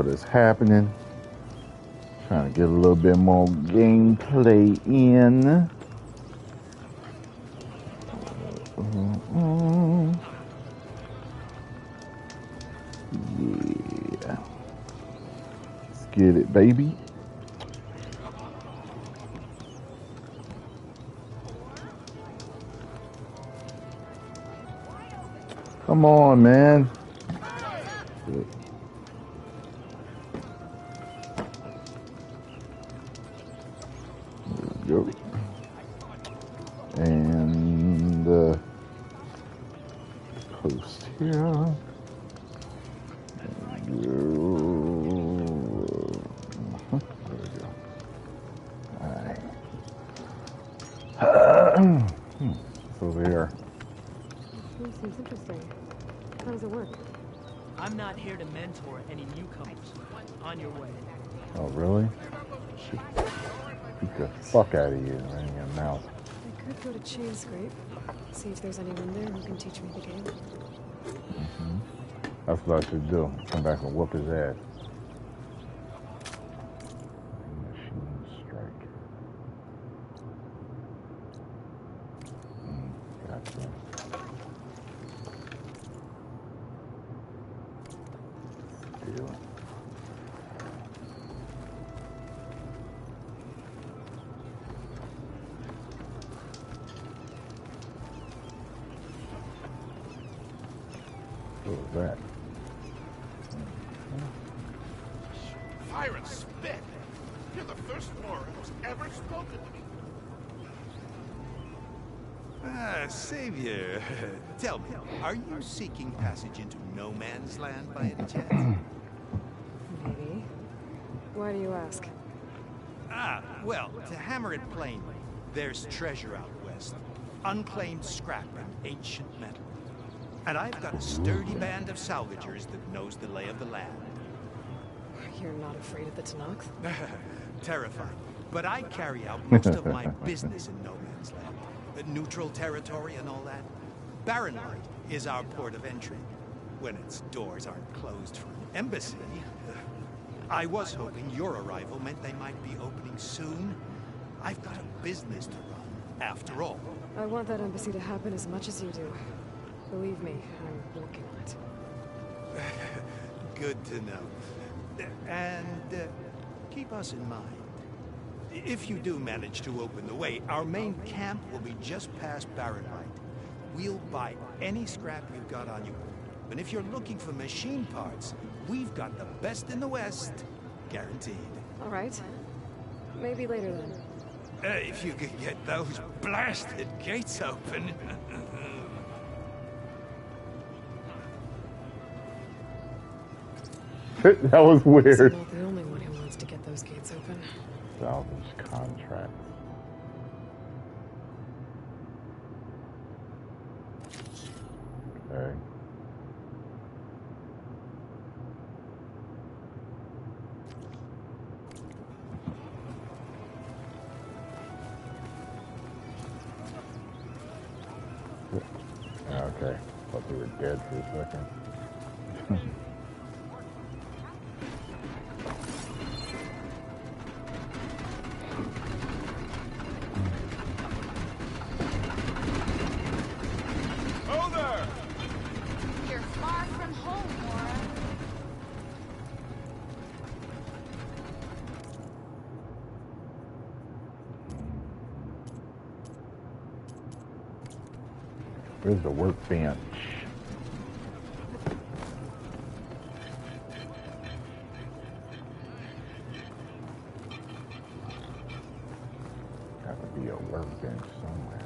what is happening. Trying to get a little bit more gameplay in. Yeah. Let's get it, baby. Come on, man. Good. There we go. And post here. There we go. Alright. It's over here. Seems interesting. How does it work? I'm not here to mentor any newcomers. On your way. Oh, really? Shit. Beat the fuck out of you right in your mouth. I could go to Chain Scrape, see if there's anyone there who can teach me the game. That's what I should do. Come back and whoop his ass. Machine strike. Gotcha. Deal. What was that? Fire and spit! You're the first warrior who's ever spoken to me. Ah, Savior. Tell me, are you seeking passage into no man's land by any chance? Maybe. Why do you ask? Ah, well, to hammer it plainly, there's treasure out west. Unclaimed scrap and ancient metal. And I've got a sturdy band of salvagers that knows the lay of the land. You're not afraid of the Tanakh? Terrified. But I carry out most of my business in no man's land. Neutral territory and all that. Barren is our port of entry, when its doors aren't closed for an embassy. I was hoping your arrival meant they might be opening soon. I've got a business to run, after all. I want that embassy to happen as much as you do. Believe me, I'm working on it. Good to know. And keep us in mind. If you do manage to open the way, our main camp will be just past Barren. We'll buy any scrap you've got on you. And if you're looking for machine parts, we've got the best in the West. Guaranteed. All right. Maybe later then. If you could get those blasted gates open. That was weird. I'm not the only one who wants to get those gates open. Salvage contract. Okay. Okay. Thought they were dead for a second. Where's the workbench? Gotta be a workbench somewhere.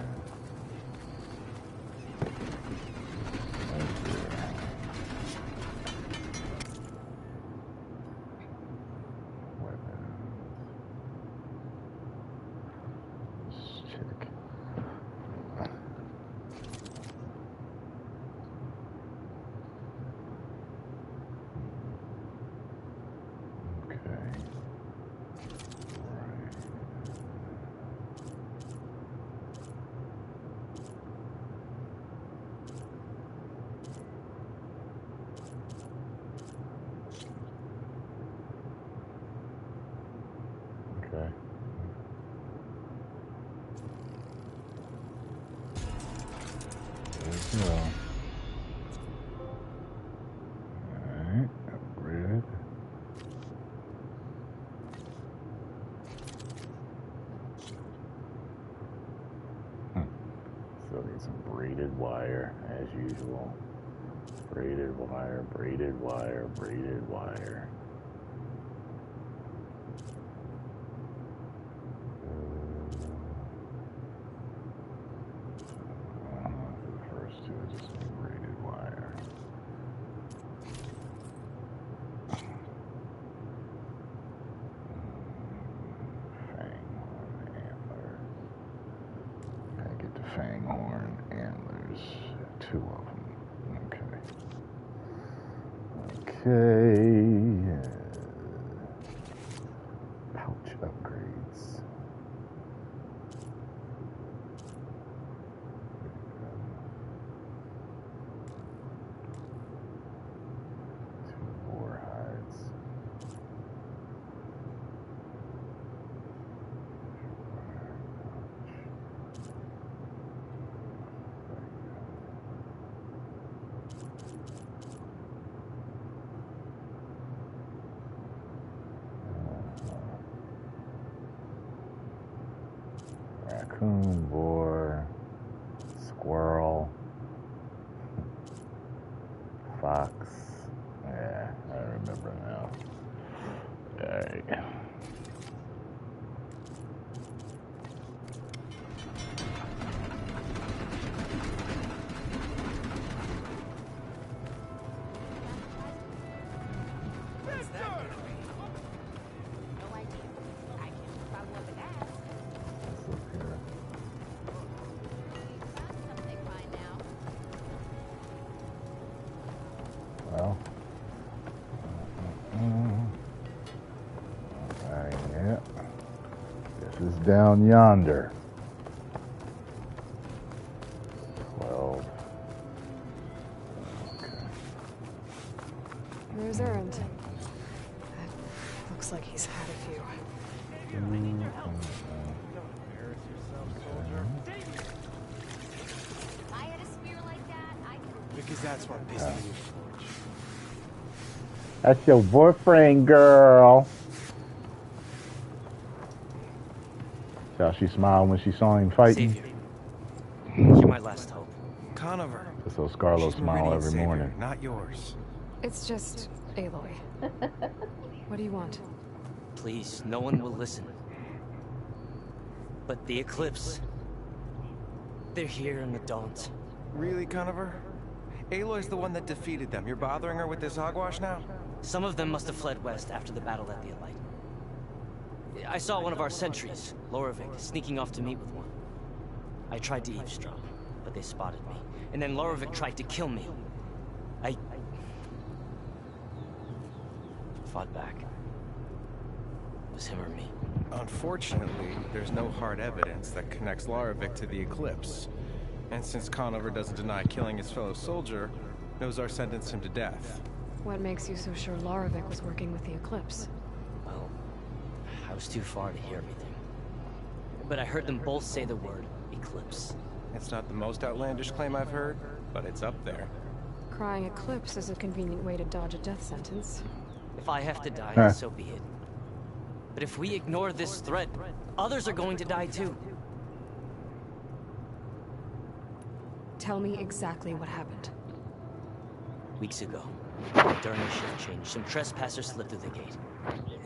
some braided wire, as usual. Braided wire, braided wire, braided wire. The first two are just braided wire. Fanghorn antlers, 2 of them. Okay. Pouch upgrades. Two boar hides. Raccoon, boar, squirrel, fox. Yeah, I remember now. Alright. Well, yeah. This is down yonder. 12. Okay. There's Erend. Looks like he's had a few. Because that's what pissed me off. That's your boyfriend, girl. See how she smiled when she saw him fighting? Savior, you're my last hope. Conover. That's so Scarlet She's smile Meridian's every savior, morning. not yours. It's just Aloy. What do you want? Please, no one will listen. But the eclipse, they're here and it don't. Really, Conover? Aloy's the one that defeated them. You're bothering her with this hogwash now? Some of them must have fled west after the battle at the Elite. I saw one of our sentries, Lorevic, sneaking off to meet with one. I tried to eavesdrop, but they spotted me. And then Lorevic tried to kill me. I fought back. It was him or me. Unfortunately, there's no hard evidence that connects Lorevic to the eclipse. And since Conover doesn't deny killing his fellow soldier, Nozar sentenced him to death. What makes you so sure Lorevic was working with the eclipse? Well, I was too far to hear everything. But I heard them both say the word eclipse. It's not the most outlandish claim I've heard, but it's up there. Crying eclipse is a convenient way to dodge a death sentence. If I have to die, so be it. But if we ignore this threat, others are going to die too. Tell me exactly what happened. Weeks ago, during a shift change, some trespassers slipped through the gate.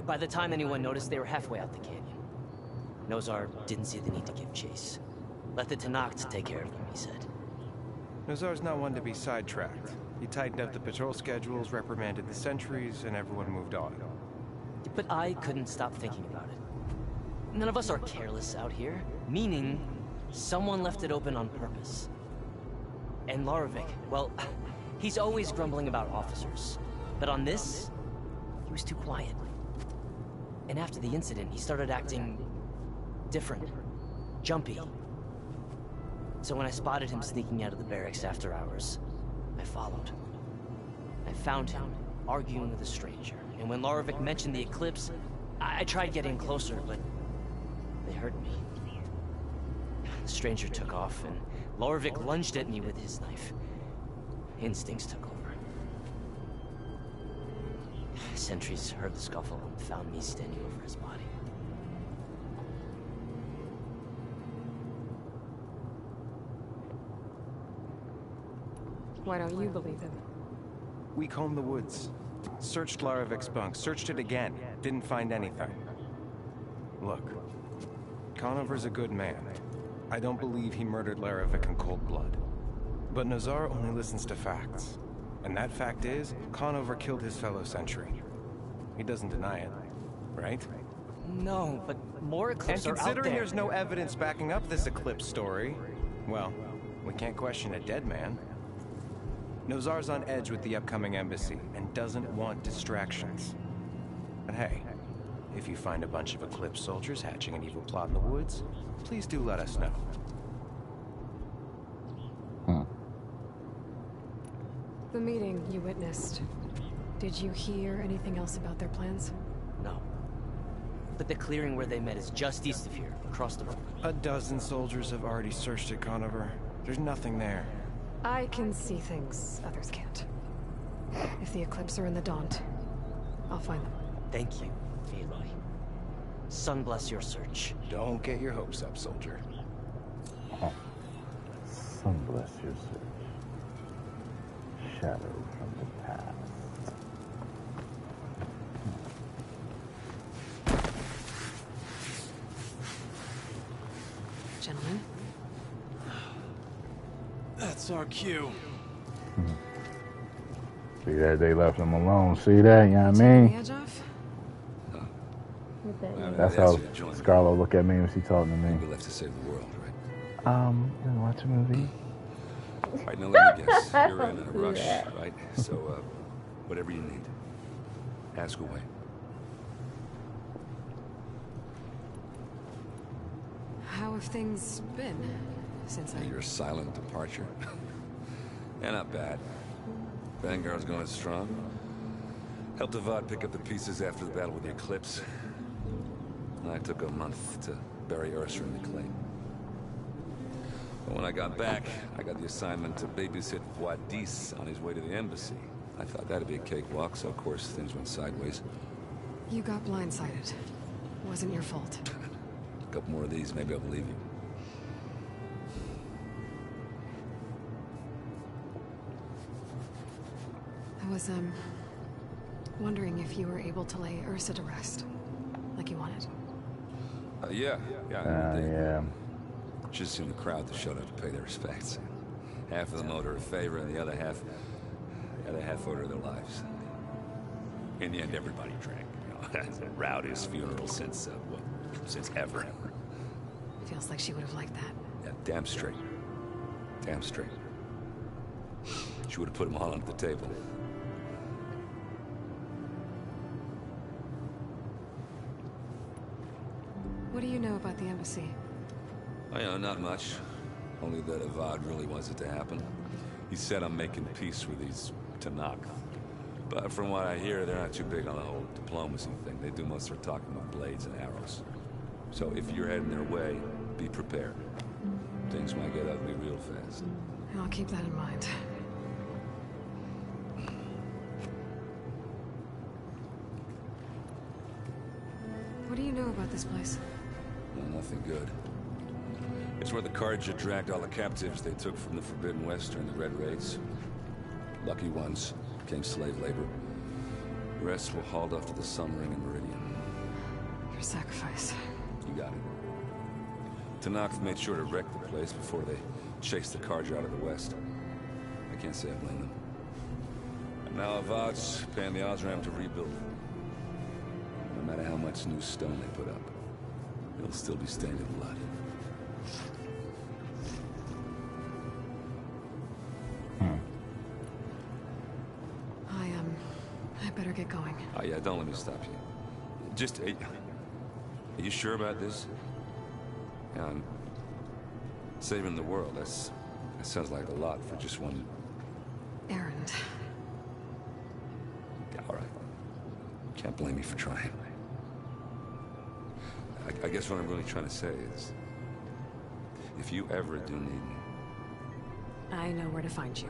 By the time anyone noticed, they were halfway out the canyon. Nozar didn't see the need to give chase. Let the Tenakth take care of them, he said. Nozar's not one to be sidetracked. He tightened up the patrol schedules, reprimanded the sentries, and everyone moved on. But I couldn't stop thinking about it. None of us are careless out here, meaning someone left it open on purpose. And Lorevic, well, he's always grumbling about officers. But on this, he was too quiet. And after the incident, he started acting different, jumpy. So when I spotted him sneaking out of the barracks after hours, I followed. I found him arguing with a stranger. And when Lorevic mentioned the eclipse, I tried getting closer, but they heard me. The stranger took off, and Lorevic lunged at me with his knife. Instincts took over. Sentries heard the scuffle and found me standing over his body. Why don't you believe him? We combed the woods. Searched Larovic's bunk. Searched it again. Didn't find anything. Look. Conover's a good man. I don't believe he murdered Larovic in cold blood. But Nazar only listens to facts. And that fact is, Conover killed his fellow sentry. He doesn't deny it, right? No, but more eclipses are out there. And considering there's no evidence backing up this eclipse story, well, we can't question a dead man. Nozar's on edge with the upcoming embassy and doesn't want distractions. But hey, if you find a bunch of eclipse soldiers hatching an evil plot in the woods, please do let us know. The meeting you witnessed. Did you hear anything else about their plans? No. But the clearing where they met is just east of here, across the road. A dozen soldiers have already searched at Conover. There's nothing there. I can see things others can't. If the Eclipse are in the Daunt, I'll find them. Thank you, Aloy. Sun bless your search. Don't get your hopes up, soldier. Sun bless your search. Shadow from the past. Gentlemen? That's our cue. See that? They left him alone. See that? You know what I Taking mean? the edge off? That's how Scarlo look at me when she talking to We me. left to save the world, right? You watch a movie? All right, now let me guess. You're in a rush, right? So, whatever you need. Ask away. How have things been since I... Your silent departure? Yeah, not bad. Vanguard's going strong. Helped Avad pick up the pieces after the battle with the Eclipse. I took a month to bury Ursa in the claim. But when I got back, I got the assignment to babysit Wadis on his way to the embassy. I thought that'd be a cakewalk, so of course things went sideways. You got blindsided. Wasn't your fault. A couple more of these, maybe I'll believe you. I was, wondering if you were able to lay Ursa to rest, like you wanted. Yeah. Yeah. Just seen the crowd that showed up to pay their respects. Half of them owed her a favor, and the other half owed her their lives. In the end, everybody drank. You know, that's the rowdiest funeral since ever. Feels like she would have liked that. Yeah, damn straight. Damn straight. She would have put them all under the table. What do you know about the embassy? Oh, yeah, not much. Only that Avad really wants it to happen. He said I'm making peace with these Tanakh. But from what I hear, they're not too big on the whole diplomacy thing. They do most of their talking with blades and arrows. So if you're heading their way, be prepared. Things might get ugly real fast. I'll keep that in mind. What do you know about this place? Well, nothing good. It's where the Carja dragged all the captives they took from the Forbidden West during the Red Raids. Lucky ones became slave labor. The rest were hauled off to the Sun Ring and Meridian. Your sacrifice. You got it. Tanakh made sure to wreck the place before they chased the Carja out of the West. I can't say I blame them. And now Avad's paying the Osram to rebuild it. No matter how much new stone they put up, it'll still be stained in blood. I better get going. Oh yeah, don't let me stop you. Just, are you sure about this? Yeah, I'm saving the world. That sounds like a lot for just one. Erend. Yeah, all right. Can't blame me for trying. I guess what I'm really trying to say is, if you ever do need me, I know where to find you.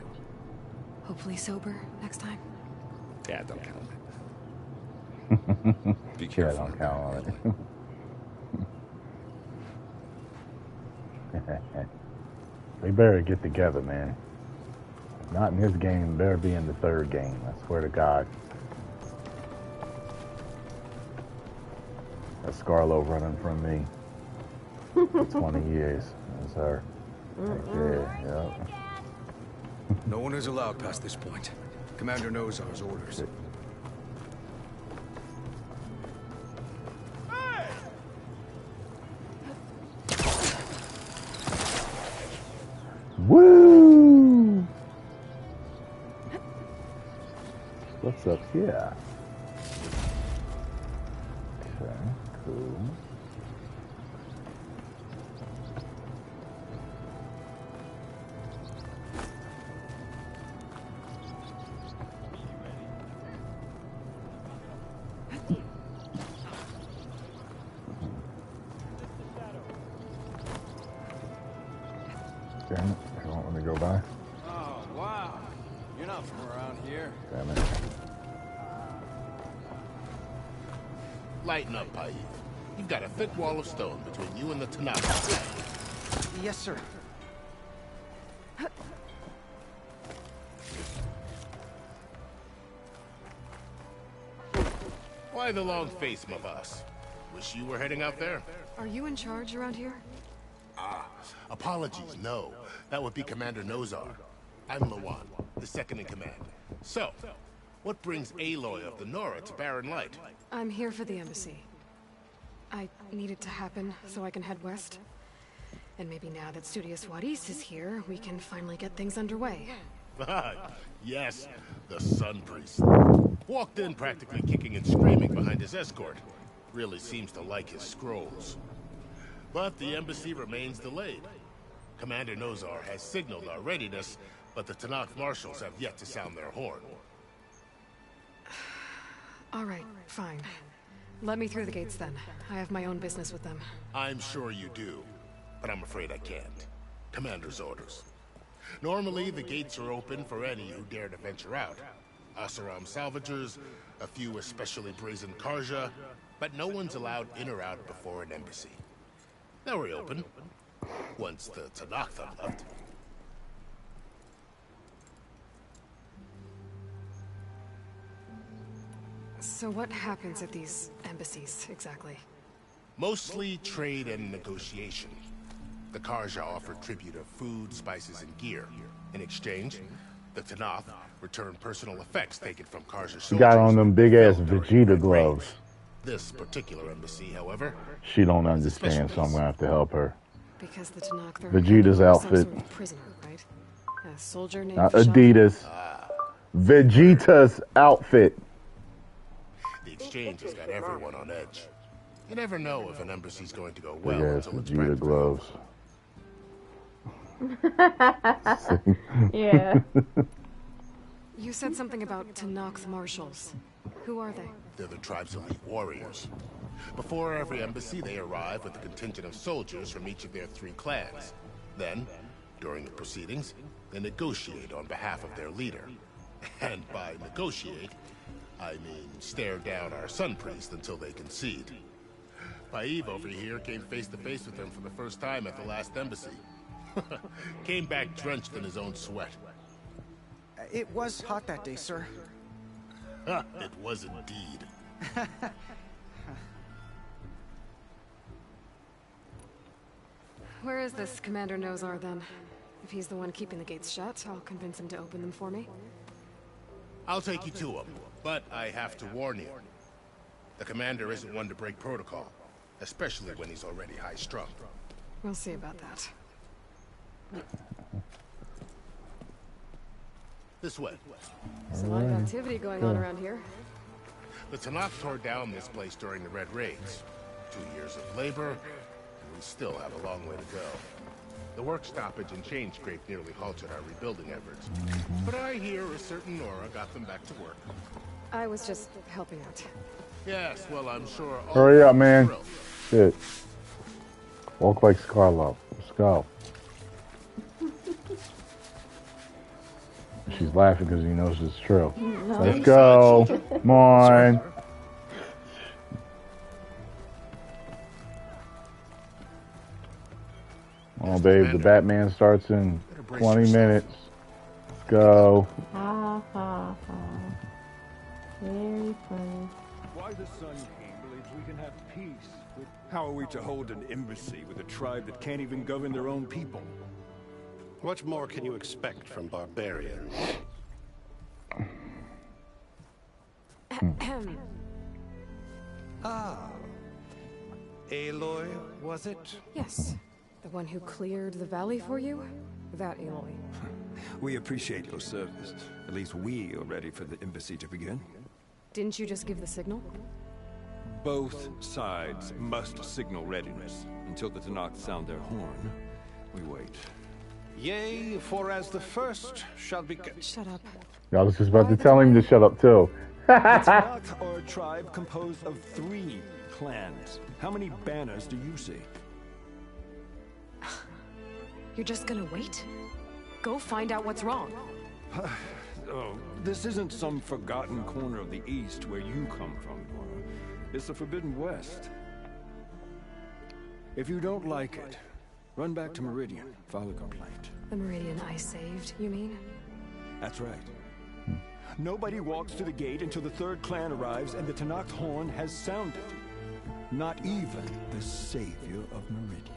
Hopefully sober next time. yeah, don't count on it. Be Yeah, careful. don't count on it. We better get together, man. Not in this game. Better be in the third game. I swear to God. That's Scarlo running from me. For 20 years. That's her. Right there. Yep. No one is allowed past this point. Commander knows our orders. Woo! What's up here? Okay, cool. Damn it, I don't want to go by. Oh, wow. You're not from around here. Damn it. Lighten up, Paif. You've got a thick wall of stone between you and the Tanaka. Yes, sir. Why the long face, my boss? Wish you were heading out there? Are you in charge around here? Apologies, no. That would be Commander Nozar. I'm Lawan, the second in command. So, what brings Aloy of the Nora to Barren Light? I'm here for the embassy. I need it to happen so I can head west. And maybe now that Studious Wadis is here, we can finally get things underway. Yes, the Sun Priest. Walked in practically kicking and screaming behind his escort. Really seems to like his scrolls. But the embassy remains delayed. Commander Nozar has signaled our readiness, but the Tanakh marshals have yet to sound their horn. All right, fine. Let me through the gates then. I have my own business with them. I'm sure you do, but I'm afraid I can't. Commander's orders. Normally, the gates are open for any who dare to venture out. Asaram salvagers, a few especially brazen Karja, but no one's allowed in or out before an embassy. They'll reopen, once the Tanakh are left. So what happens at these embassies, exactly? Mostly trade and negotiation. The Karja offer tribute of food, spices, and gear. In exchange, the Tanakh return personal effects taken from Karja soldiers. She got on them big ass Vegeta gloves. This particular embassy, however, She don't understand, so I'm gonna have to help her. Because the Tanakh are Vegeta's some outfit. sort of prisoner, right? A soldier named Not Shah? Adidas. Vegeta's outfit. the exchange has got everyone on edge. You never know if an embassy's going to go Big well ass until it's Vegeta practical. gloves. Yeah. You said something about Tanakh marshals. Who are they? They're the tribe's elite warriors. Before every embassy, they arrive with a contingent of soldiers from each of their 3 clans. Then, during the proceedings, they negotiate on behalf of their leader. And by negotiate, I mean stare down our Sun Priest until they concede. Paif over here came face to face with them for the first time at the last embassy. Came back drenched in his own sweat. It was hot that day, sir. It was indeed. Where is this Commander Nozar then? If he's the one keeping the gates shut, I'll convince him to open them for me. I'll take you to him, but I have to warn you. The commander isn't one to break protocol, especially when he's already high-strung. We'll see about that. This way. There's a lot of activity going on around here. The Tanakh tore down this place during the Red Raids. 2 years of labor, and we still have a long way to go. The work stoppage and change scrape nearly halted our rebuilding efforts. But I hear a certain Nora got them back to work. I was just helping out. Yes, well, I'm sure all Hurry up, man. thrilled. Shit. Walk like Scarlo. Let's go. She's laughing because he knows it's true. Let's go. Come on. Come on, babe. The Batman starts in 20 minutes. go. Ha ha ha. Very funny. Why the Sun King believes we can have peace with... How are we to hold an embassy with a tribe that can't even govern their own people? What more can you expect from barbarians? Aloy, was it? Yes. The one who cleared the valley for you? That Aloy. We appreciate your service. At least we are ready for the embassy to begin. Didn't you just give the signal? Both sides must signal readiness. Until the Tanakh sound their horn, we wait. Yea, for as the first shall be... Shut up. I was just about to tell him to shut up too. The Tanakh are a tribe composed of 3 clans. How many banners do you see? You're just gonna wait? Go find out what's wrong. Oh, this isn't some forgotten corner of the East where you come from, Nora. It's the Forbidden West. If you don't like it, run back to Meridian, file a complaint. The Meridian I saved, you mean? That's right. Nobody walks to the gate until the 3rd clan arrives and the Tanakh horn has sounded. Not even the savior of Meridian.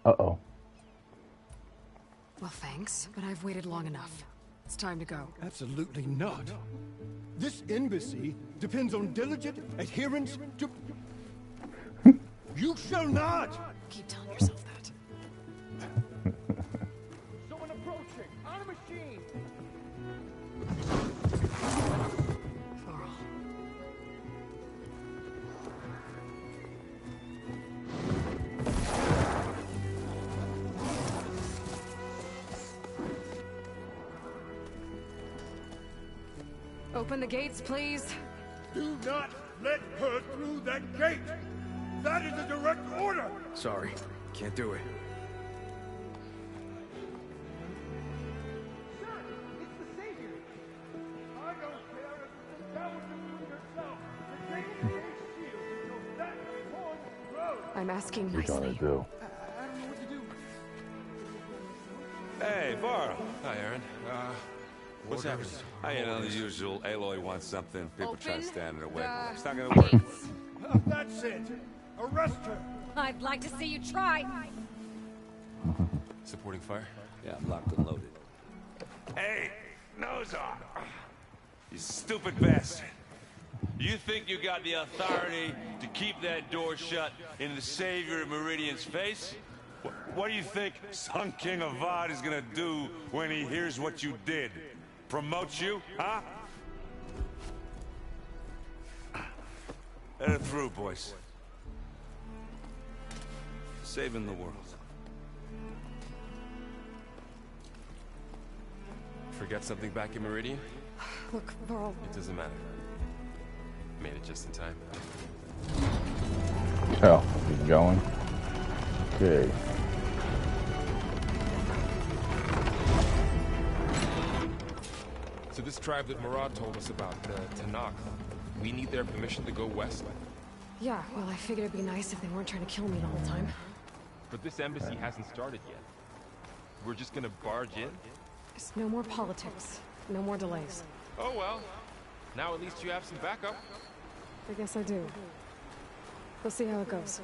Uh-oh. Well, thanks, but I've waited long enough. It's time to go. Absolutely not. This embassy depends on diligent adherence to... You shall not! Keep telling yourself that. Someone approaching! On a machine! Varl. Open the gates, please. Do not let her through that gate! That is a direct order! Sorry, can't do it. Sir, it's the savior! I don't care if it's a thousand yourself! The gate is sealed until that horn blows! I'm asking What are you gonna nicely. do? I don't know what to do. Hey, Varl. Hi, Erend. What's happening? You know, the usual. Aloy wants something. People try to Open stand in her way. the It's not gonna work. gates. That's it! Arrest her! I'd like to see you try. Supporting fire? Yeah, I'm locked and loaded. Hey, nose off! You stupid bastard. You think you got the authority to keep that door shut in the savior of Meridian's face? What do you think Sun King Avad is gonna do when he hears what you did? Promote you, huh? Let it through, boys. Saving the world. Forget something back in Meridian? Look, Varl. It doesn't matter. Made it just in time. Oh, keep going. Okay. So this tribe that Murad told us about, the Tanakh, we need their permission to go west. Yeah, well, I figured it'd be nice if they weren't trying to kill me the whole time. But this embassy hasn't started yet. We're just gonna barge in? Just no more politics. No more delays. Oh well. Now at least you have some backup. I guess I do. We'll see how it goes.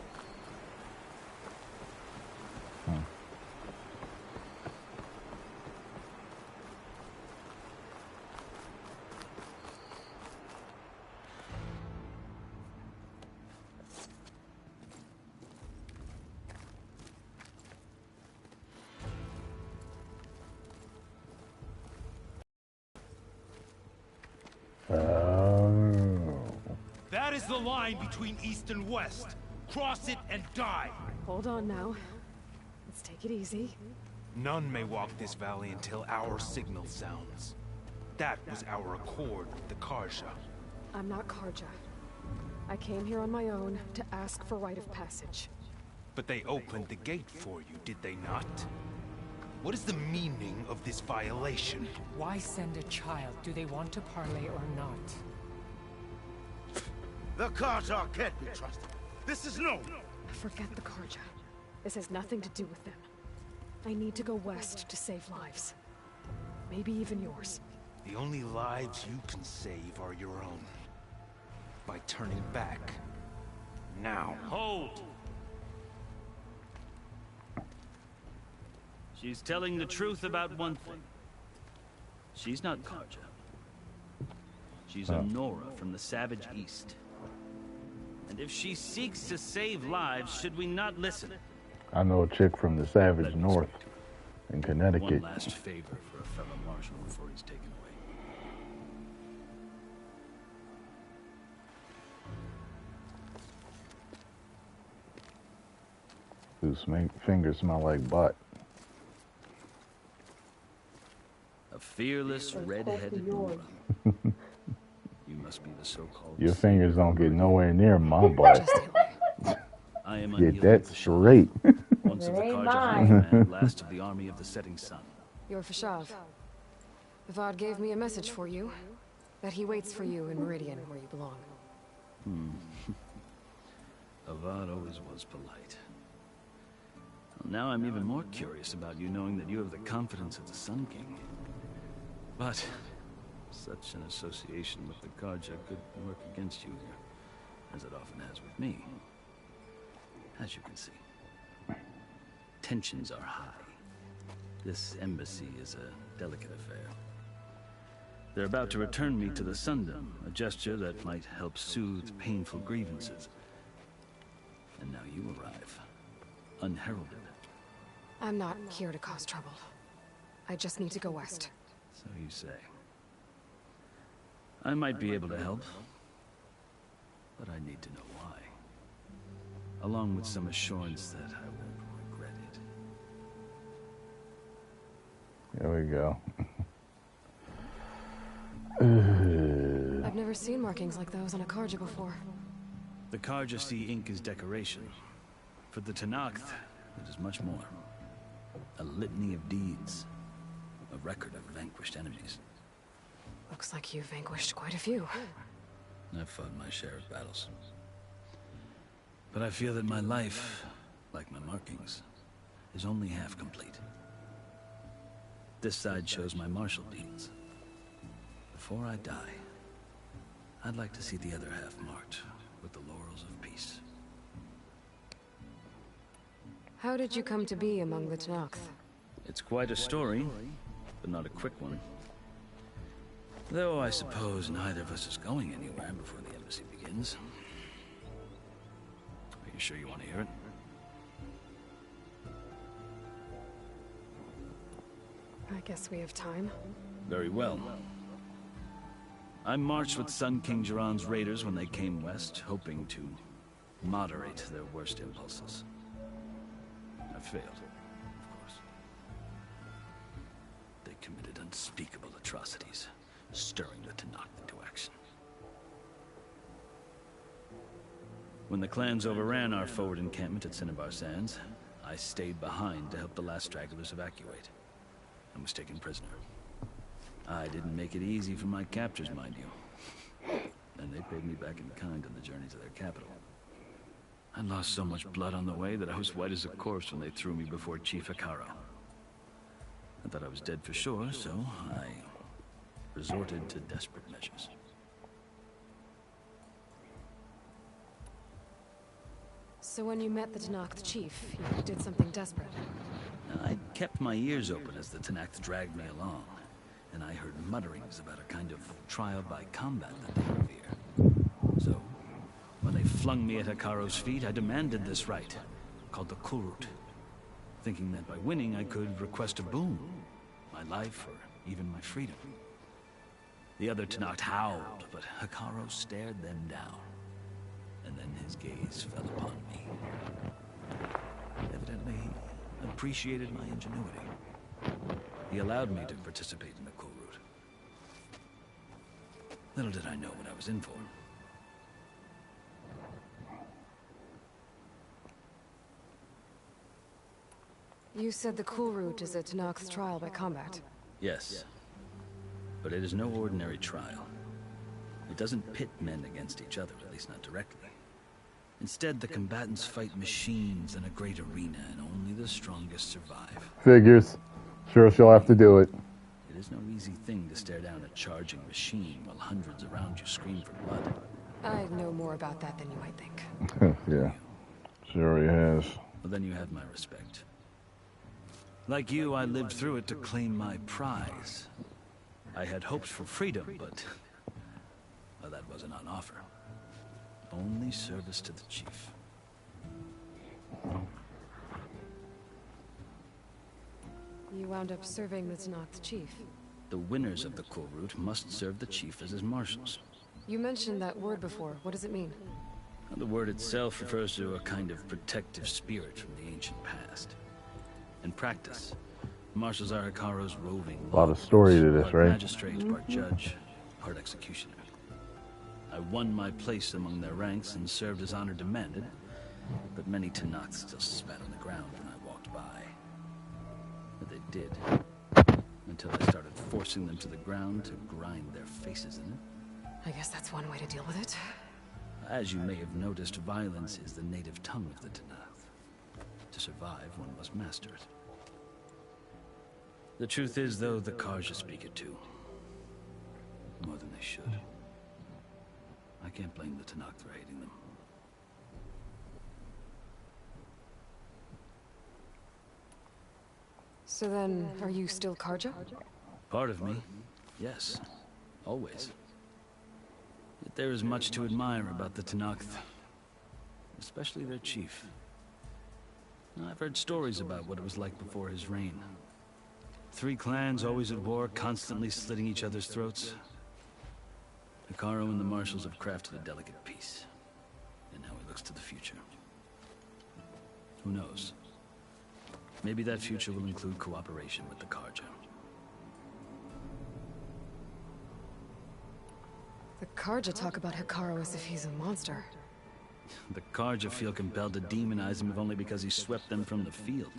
That is the line between East and West. Cross it and die. Hold on now. Let's take it easy. None may walk this valley until our signal sounds. That was our accord with the Karja. I'm not Karja. I came here on my own to ask for rite of passage. But they opened the gate for you, did they not? What is the meaning of this violation? Why send a child? Do they want to parley or not? The Karja can't be trusted. This is known. Forget the Karja. This has nothing to do with them. I need to go west to save lives. Maybe even yours. The only lives you can save are your own. By turning back. Now. Hold! She's telling the truth about one thing. She's not Karja. She's a Nora from the Savage East. And if she seeks to save lives, should we not listen? I know a chick from the Savage North in Connecticut. One last favor for a fellow marshal before he's taken away. Whose fingers smell like butt. A fearless, red-headed Nora. You must be the so-called... Your fingers don't get nowhere near my butt. I am Get that straight. Once of the Karja man, last of the army of the setting sun. You're Fashav. Vard gave me a message for you. That he waits for you in Meridian, where you belong. Avad always was polite. Well, now I'm even more curious about you knowing that you have the confidence of the Sun King. But such an association with the Karja could work against you here, as it often has with me. As you can see, tensions are high. This embassy is a delicate affair. They're about to return me to the Sundom, a gesture that might help soothe painful grievances. And now you arrive, unheralded. I'm not here to cause trouble. I just need to go west. So you say. I might be able to help, but I need to know why. Along with some assurance that I won't regret it. There we go. I've never seen markings like those on a Karja before. The Karja see ink as decoration. For the Tenakth, it is much more. A litany of deeds. A record of vanquished enemies. Looks like you've vanquished quite a few. I've fought my share of battles. But I feel that my life, like my markings, is only half complete. This side shows my martial deeds. Before I die, I'd like to see the other half marked with the laurels of peace. How did you come to be among the Tenakth? It's quite a story, but not a quick one. Though I suppose neither of us is going anywhere before the embassy begins. Are you sure you want to hear it? I guess we have time. Very well. I marched with Sun King Jiran's raiders when they came west, hoping to moderate their worst impulses. I failed, of course. They committed unspeakable atrocities, stirring the Tenakth into action. When the clans overran our forward encampment at Cinnabar Sands, I stayed behind to help the last stragglers evacuate, and was taken prisoner. I didn't make it easy for my captors, mind you. And they paid me back in kind on the journey to their capital. I lost so much blood on the way that I was white as a corpse when they threw me before Chief Hekaro. I thought I was dead for sure, so I resorted to desperate measures. So when you met the Tenakth chief, you did something desperate. I kept my ears open as the Tenakth dragged me along, and I heard mutterings about a kind of trial by combat that they revere. So, when they flung me at Hekaro's feet, I demanded this right, called the Kulrut, thinking that by winning I could request a boon, my life or even my freedom. The other Tenakth howled, but Hekaro stared them down, and then his gaze fell upon me. Evidently, he appreciated my ingenuity. He allowed me to participate in the Kulrut. Little did I know what I was in for. You said the Kulrut is a Tenakth's trial by combat. Yes. But it is no ordinary trial. It doesn't pit men against each other, at least not directly. Instead, the combatants fight machines in a great arena, and only the strongest survive. Figures. Sure, she'll have to do it. It is no easy thing to stare down a charging machine while hundreds around you scream for blood. I know more about that than you might think. Yeah. Sure he has. Well, then you have my respect. Like you, I lived through it to claim my prize. I had hopes for freedom, but well, that wasn't on offer. Only service to the chief. You wound up serving the Tenakth chief. The winners of the cool route must serve the chief as his marshals. You mentioned that word before. What does it mean? The word itself refers to a kind of protective spirit from the ancient past. In practice, marshals are Hikaru's roving A lot of story to this, part right? magistrate, part judge, part executioner. I won my place among their ranks and served as honor demanded, but many Tenakth still spat on the ground when I walked by. But they did, until I started forcing them to the ground to grind their faces in it. I guess that's one way to deal with it. As you may have noticed, violence is the native tongue of the Tenakth. To survive, one must master it. The truth is, though, the Karja speak it too. More than they should. I can't blame the Tenakth for hating them. So then, are you still Karja? Part of me, yes. Always. Yet there is much to admire about the Tenakth. Especially their chief. I've heard stories about what it was like before his reign. 3 clans always at war, constantly slitting each other's throats. Hikaru and the marshals have crafted a delicate peace. And now he looks to the future. Who knows? Maybe that future will include cooperation with the Karja. The Karja talk about Hikaru as if he's a monster. The Karja feel compelled to demonize him if only because he swept them from the field.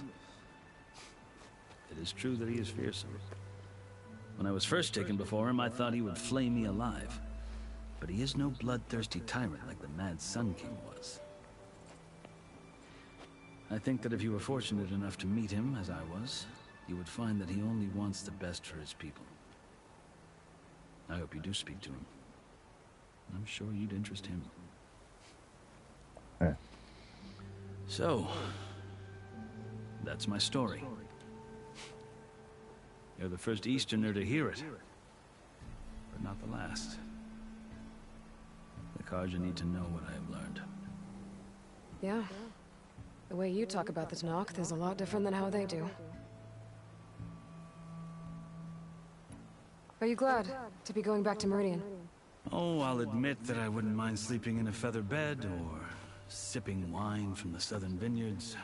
It is true that he is fearsome. When I was first taken before him, I thought he would flay me alive. But he is no bloodthirsty tyrant like the Mad Sun King was. I think that if you were fortunate enough to meet him, as I was, you would find that he only wants the best for his people. I hope you do speak to him. I'm sure you'd interest him. Yeah. So, that's my story. You're the first Easterner to hear it, but not the last. The Karja need to know what I have learned. Yeah. The way you talk about the Tenakth is a lot different than how they do. Are you glad to be going back to Meridian? Oh, I'll admit that I wouldn't mind sleeping in a feather bed or sipping wine from the southern vineyards.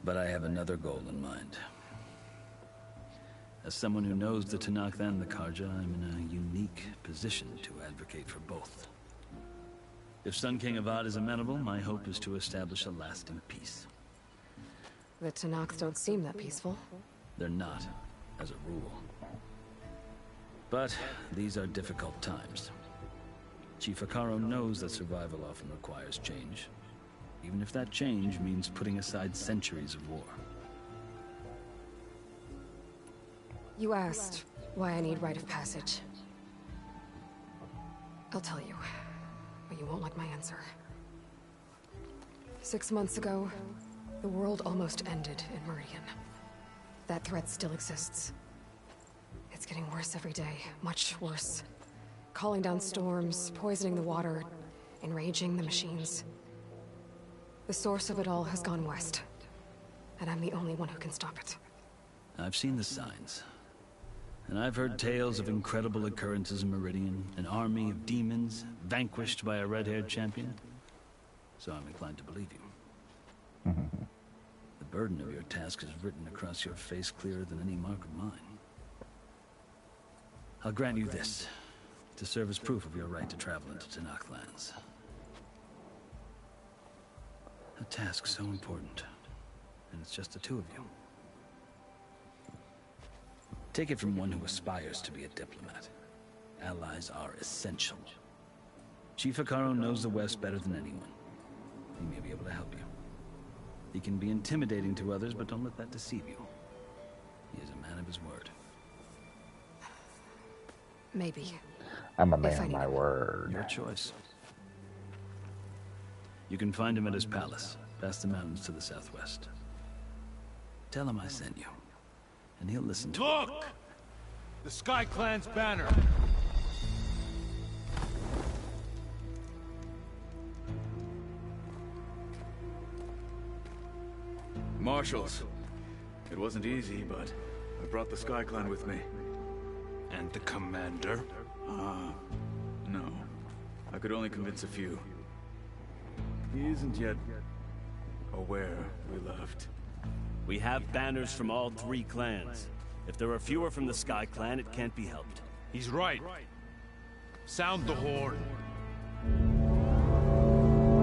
But I have another goal in mind. As someone who knows the Tenakth and the Karja, I'm in a unique position to advocate for both. If Sun King Avad is amenable, my hope is to establish a lasting peace. The Tenakth don't seem that peaceful. They're not, as a rule. But these are difficult times. Chief Hikaru knows that survival often requires change, even if that change means putting aside centuries of war. You asked why I need rite of passage. I'll tell you, but you won't like my answer. 6 months ago, the world almost ended in Meridian. That threat still exists. It's getting worse every day, much worse. Calling down storms, poisoning the water, enraging the machines. The source of it all has gone west, and I'm the only one who can stop it. I've seen the signs. And I've heard tales of incredible occurrences in Meridian, an army of demons vanquished by a red-haired champion. So I'm inclined to believe you. The burden of your task is written across your face clearer than any mark of mine. I'll grant you this, to serve as proof of your right to travel into Tenakth lands. A task so important, and it's just the two of you. Take it from one who aspires to be a diplomat. Allies are essential. Chief Hikaru knows the West better than anyone. he may be able to help you. He can be intimidating to others, but don't let that deceive you. He is a man of his word. Maybe. I'm a man of my word. Your choice. You can find him at his palace, past the mountains to the southwest. Tell him I sent you, and he'll listen to Look! The Sky Clan's banner. Marshals. It wasn't easy, but I brought the Sky Clan with me. And the commander? No. I could only convince a few. He isn't yet aware we left. We have banners from all 3 clans. If there are fewer from the Sky Clan, it can't be helped. He's right. Sound the horn.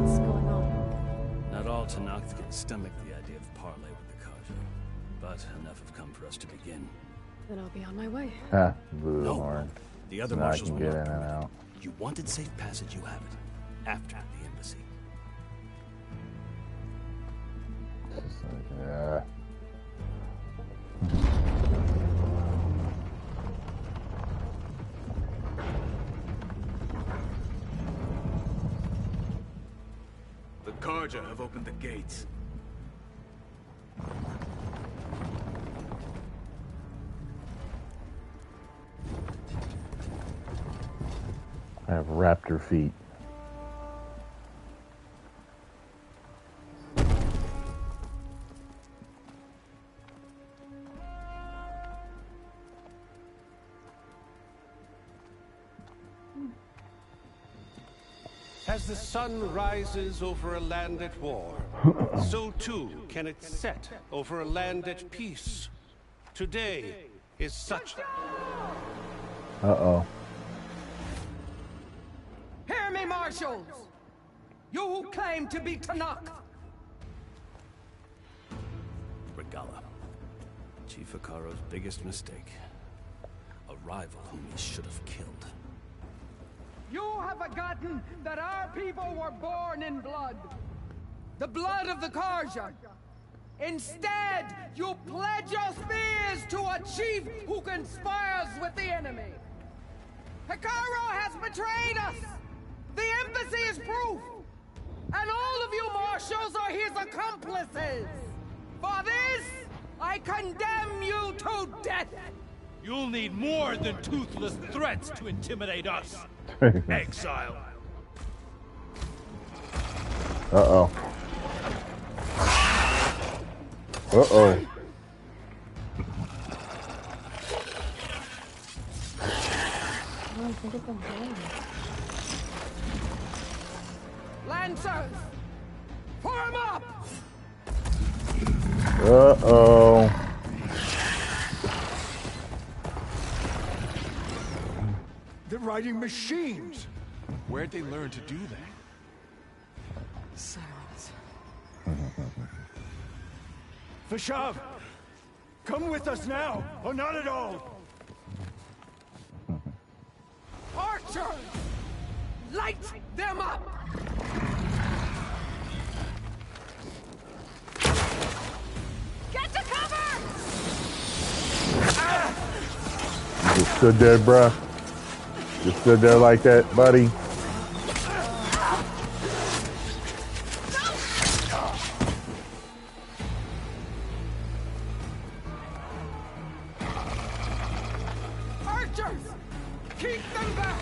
What's going on? Not all Tenakth can stomach the idea of parley with the Karja, but enough have come for us to begin. Then I'll be on my way. Ha, blew the horn. The other Now I marshals can will get not in and permit it. out. You wanted safe passage, you have it. After the embassy. Just like, yeah. The Karja have opened the gates. I have raptor feet. As the sun rises over a land at war, so too can it set over a land at peace. Today is such... Uh-oh. Hear me, marshals! You who claim to be Tenakth! Regala. Chief Akaro's biggest mistake. A rival whom he should have killed. You have forgotten that our people were born in blood. The blood of the Karja. Instead, you pledge your spears to a chief who conspires with the enemy. Akaro has betrayed us! The embassy is proof! And all of you marshals are his accomplices! For this, I condemn you to death! You'll need more than toothless threats to intimidate us. Exile. Uh-oh. Uh-oh. Lancers! Form up! Uh-oh. They're riding machines. Where'd they learn to do that? Silence. Vashav, come with us now, or not at all. Archers! Light them up! Get to cover! You just stood there, bruh. Just stood there like that, buddy. Archers! Keep them back!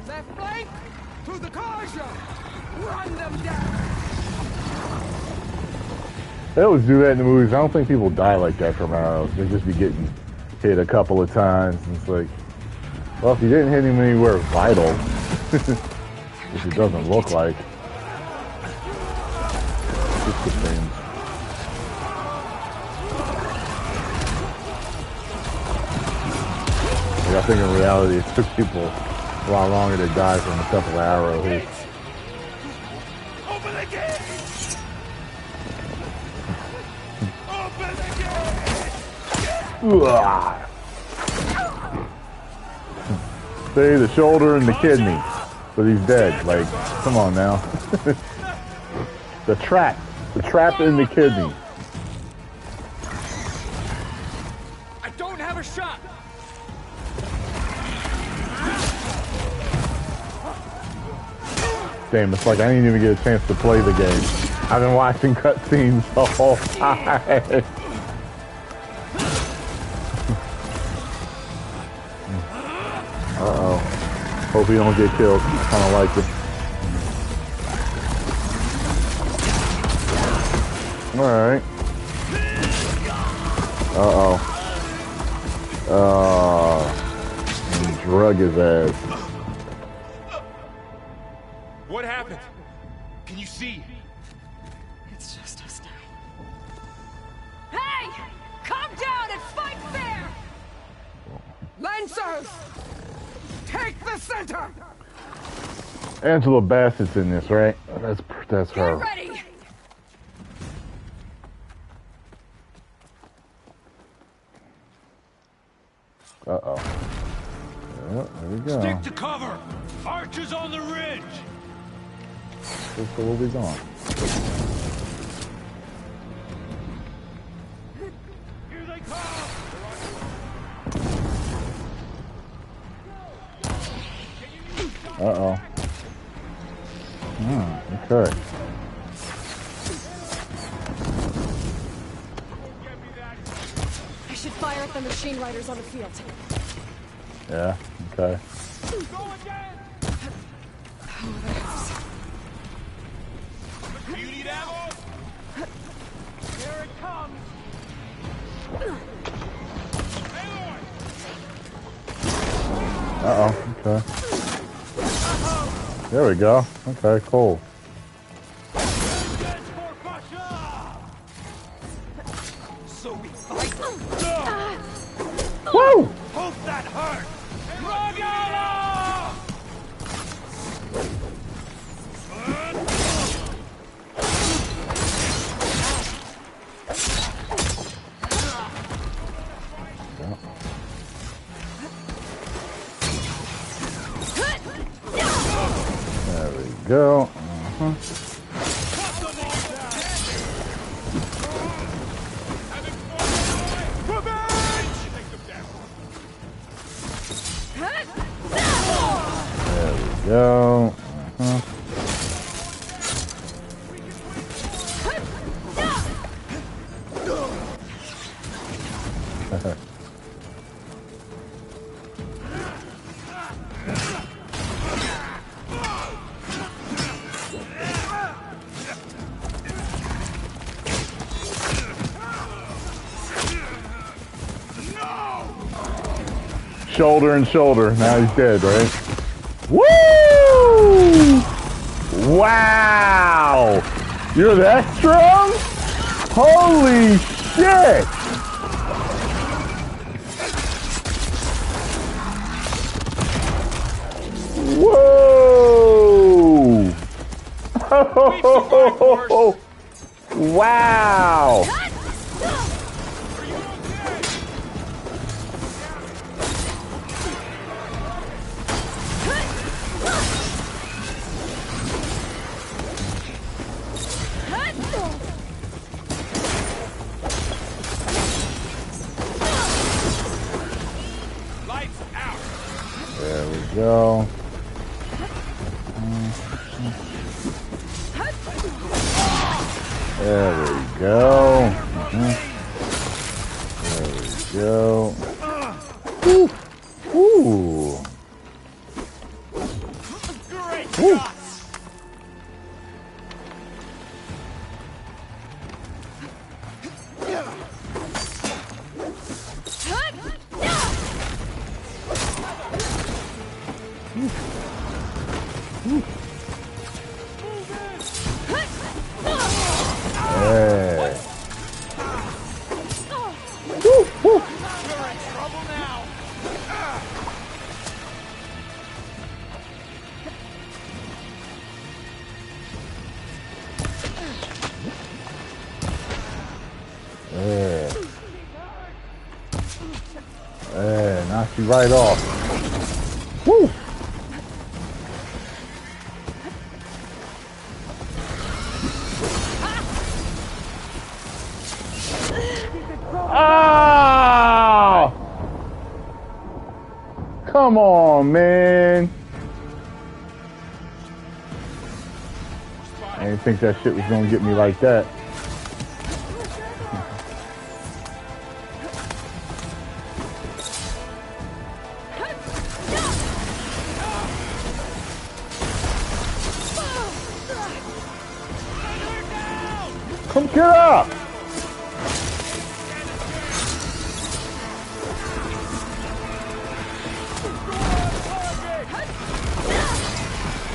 Left flank! To the Karja! Run them down! They always do that in the movies. I don't think people die like that from arrows. They just be getting hit a couple of times. And it's like, well, if you didn't hit him anywhere vital, which it doesn't look like. Just the things. Like, I think in reality it took people a lot longer to die from a couple of arrow hits. See, the shoulder and the kidney. But he's dead. Like, come on now. The trap in the kidney. I don't have a shot. Damn, it's like I didn't even get a chance to play the game. I've been watching cutscenes the whole time. Uh-oh. Hope he don't get killed. I kind of like it. Alright. Uh-oh. Drug his ass. What happened? Can you see? It's just us now. Hey! Calm down and fight fair! Lancers! Take the center! Angela Bassett's in this, right? That's her. Get ready! Uh-oh. Yep, there we go. Stick to cover! Archers on the ridge! So we'll be gone. Here they come! Uh-oh. Okay. I should fire at the machine riders on the field. Yeah, okay. Do you need ammo? Here it comes! Uh-oh, okay. There we go. Okay, cool. So we fight. Woo! Hope that hurt! There we go. There we go. Shoulder and shoulder. Now he's dead, right? Woo! Wow! You're that strong? Holy shit! Whoa! Wow! There we go. There we go. There we go. Woo. Woo. Woo. Cuts you right off. Woo! Ah! Come on, man. I didn't think that shit was gonna get me like that. Come get up!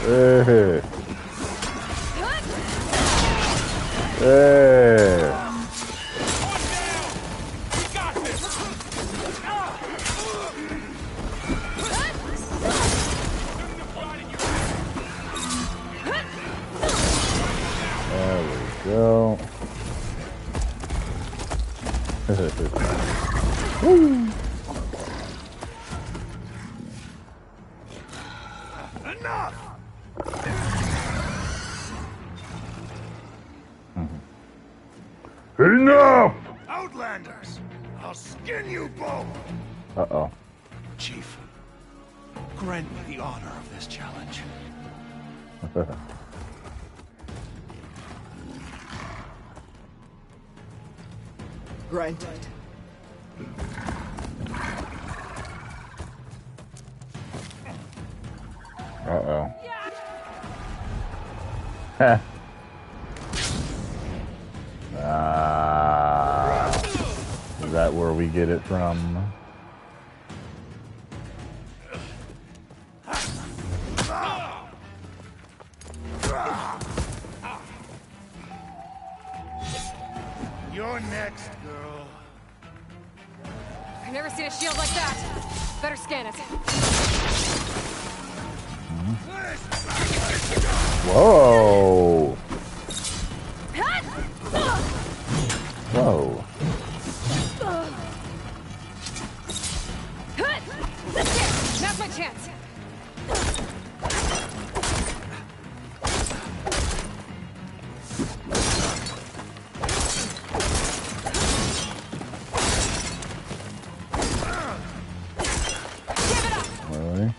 Hey. Hey. There we go. Woo. Enough! Enough! Outlanders! I'll skin you both! Uh-oh. Chief, grant me the honor of this challenge. Granted. Uh-oh. Heh. Is that where we get it from? You're next, girl. I've never seen a shield like that. Better scan it. Whoa! Whoa. Now's my chance. Really?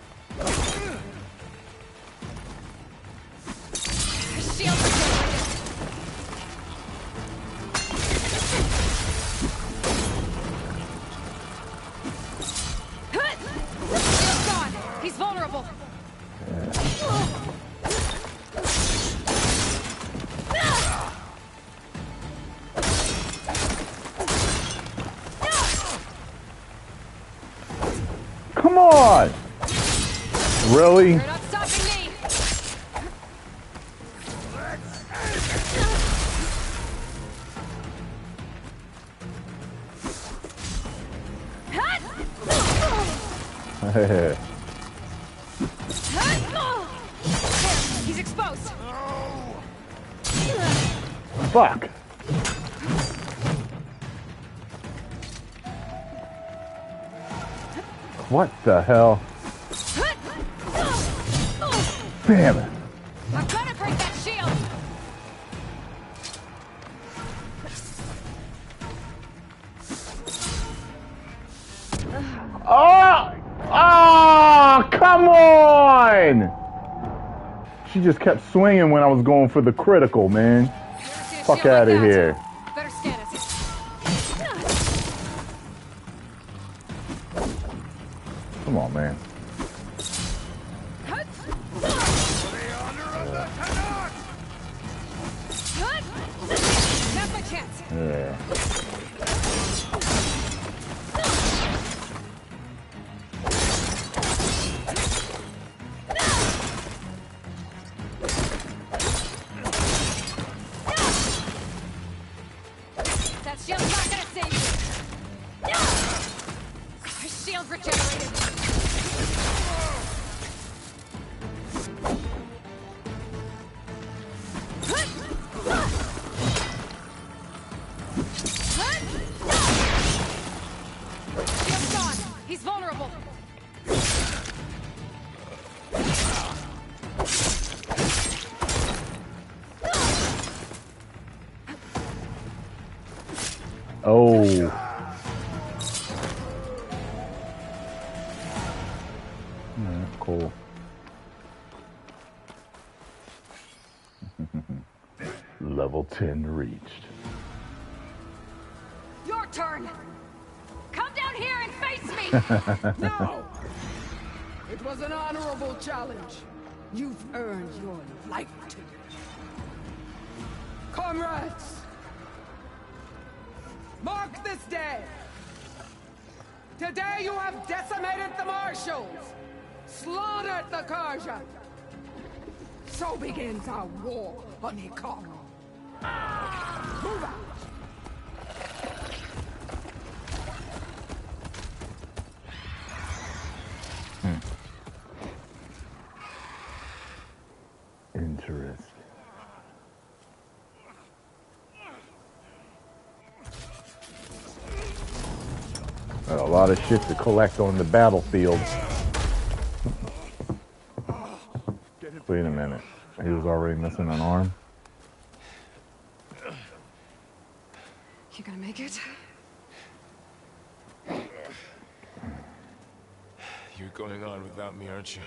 He's vulnerable. Come on! Really? You're not stopping me. Hey. He's exposed. Fuck. What the hell? Damn it. I'm gonna break that shield. Oh! Oh! Come on! She just kept swinging when I was going for the critical, man. Fuck out of here. Better scan it. Come on, man. Now's my chance. Yeah. That shield's not gonna save you. Her shield's regenerated. Level 10 reached. Your turn! Come down here and face me! No! It was an honorable challenge. You've earned your life today. Comrades! Mark this day! Today you have decimated the Marshals! Slaughtered the Karja! So begins our war on Hikaru. Move out! Interesting. A lot of shit to collect on the battlefield. Wait a minute. He was already missing an arm? You gonna make it? You're going on without me, aren't you?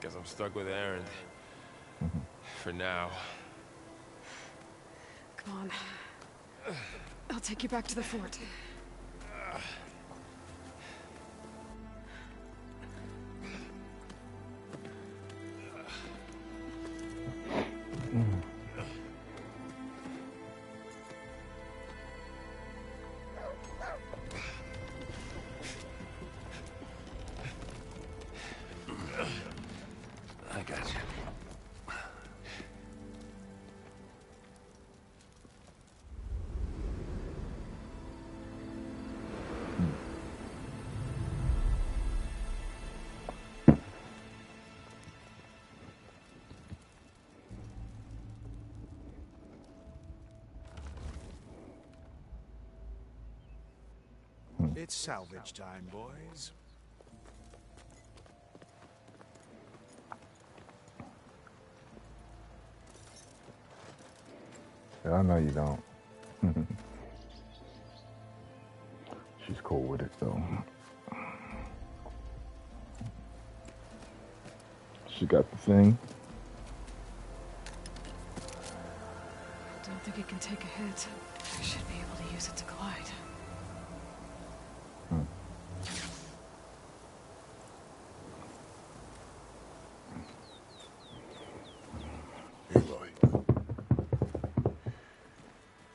Guess I'm stuck with Erend. For now. Come on. I'll take you back to the fort. I got you. It's salvage time, boys. Yeah, I know you don't. She's cool with it, though. She got the thing. Don't think it can take a hit. I should be able to use it to glide.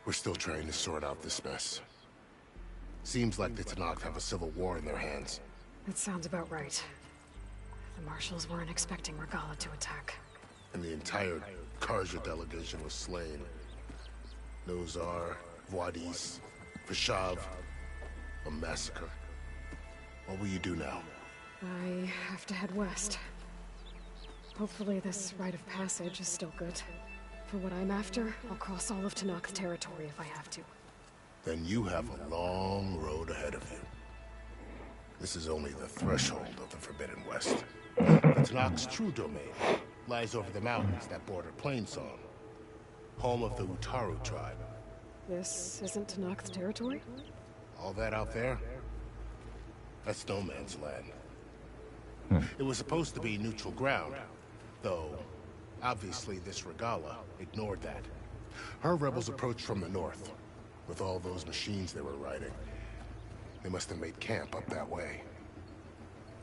We're still trying to sort out this mess. Seems like the Tenakth have a civil war in their hands. That sounds about right. The Marshals weren't expecting Regala to attack. And the entire Karja delegation was slain. Nozar, Wadis, Vashav, a massacre. What will you do now? I have to head west. Hopefully this rite of passage is still good. For what I'm after, I'll cross all of Tenakth territory if I have to. Then you have a long road ahead of you. This is only the threshold of the Forbidden West. The Tenakth's true domain lies over the mountains that border Plainsong, home of the Utaru tribe. This isn't Tenakth territory? All that out there? That's no man's land. It was supposed to be neutral ground, though obviously this Regala ignored that. Her rebels approached from the north, with all those machines they were riding. They must have made camp up that way.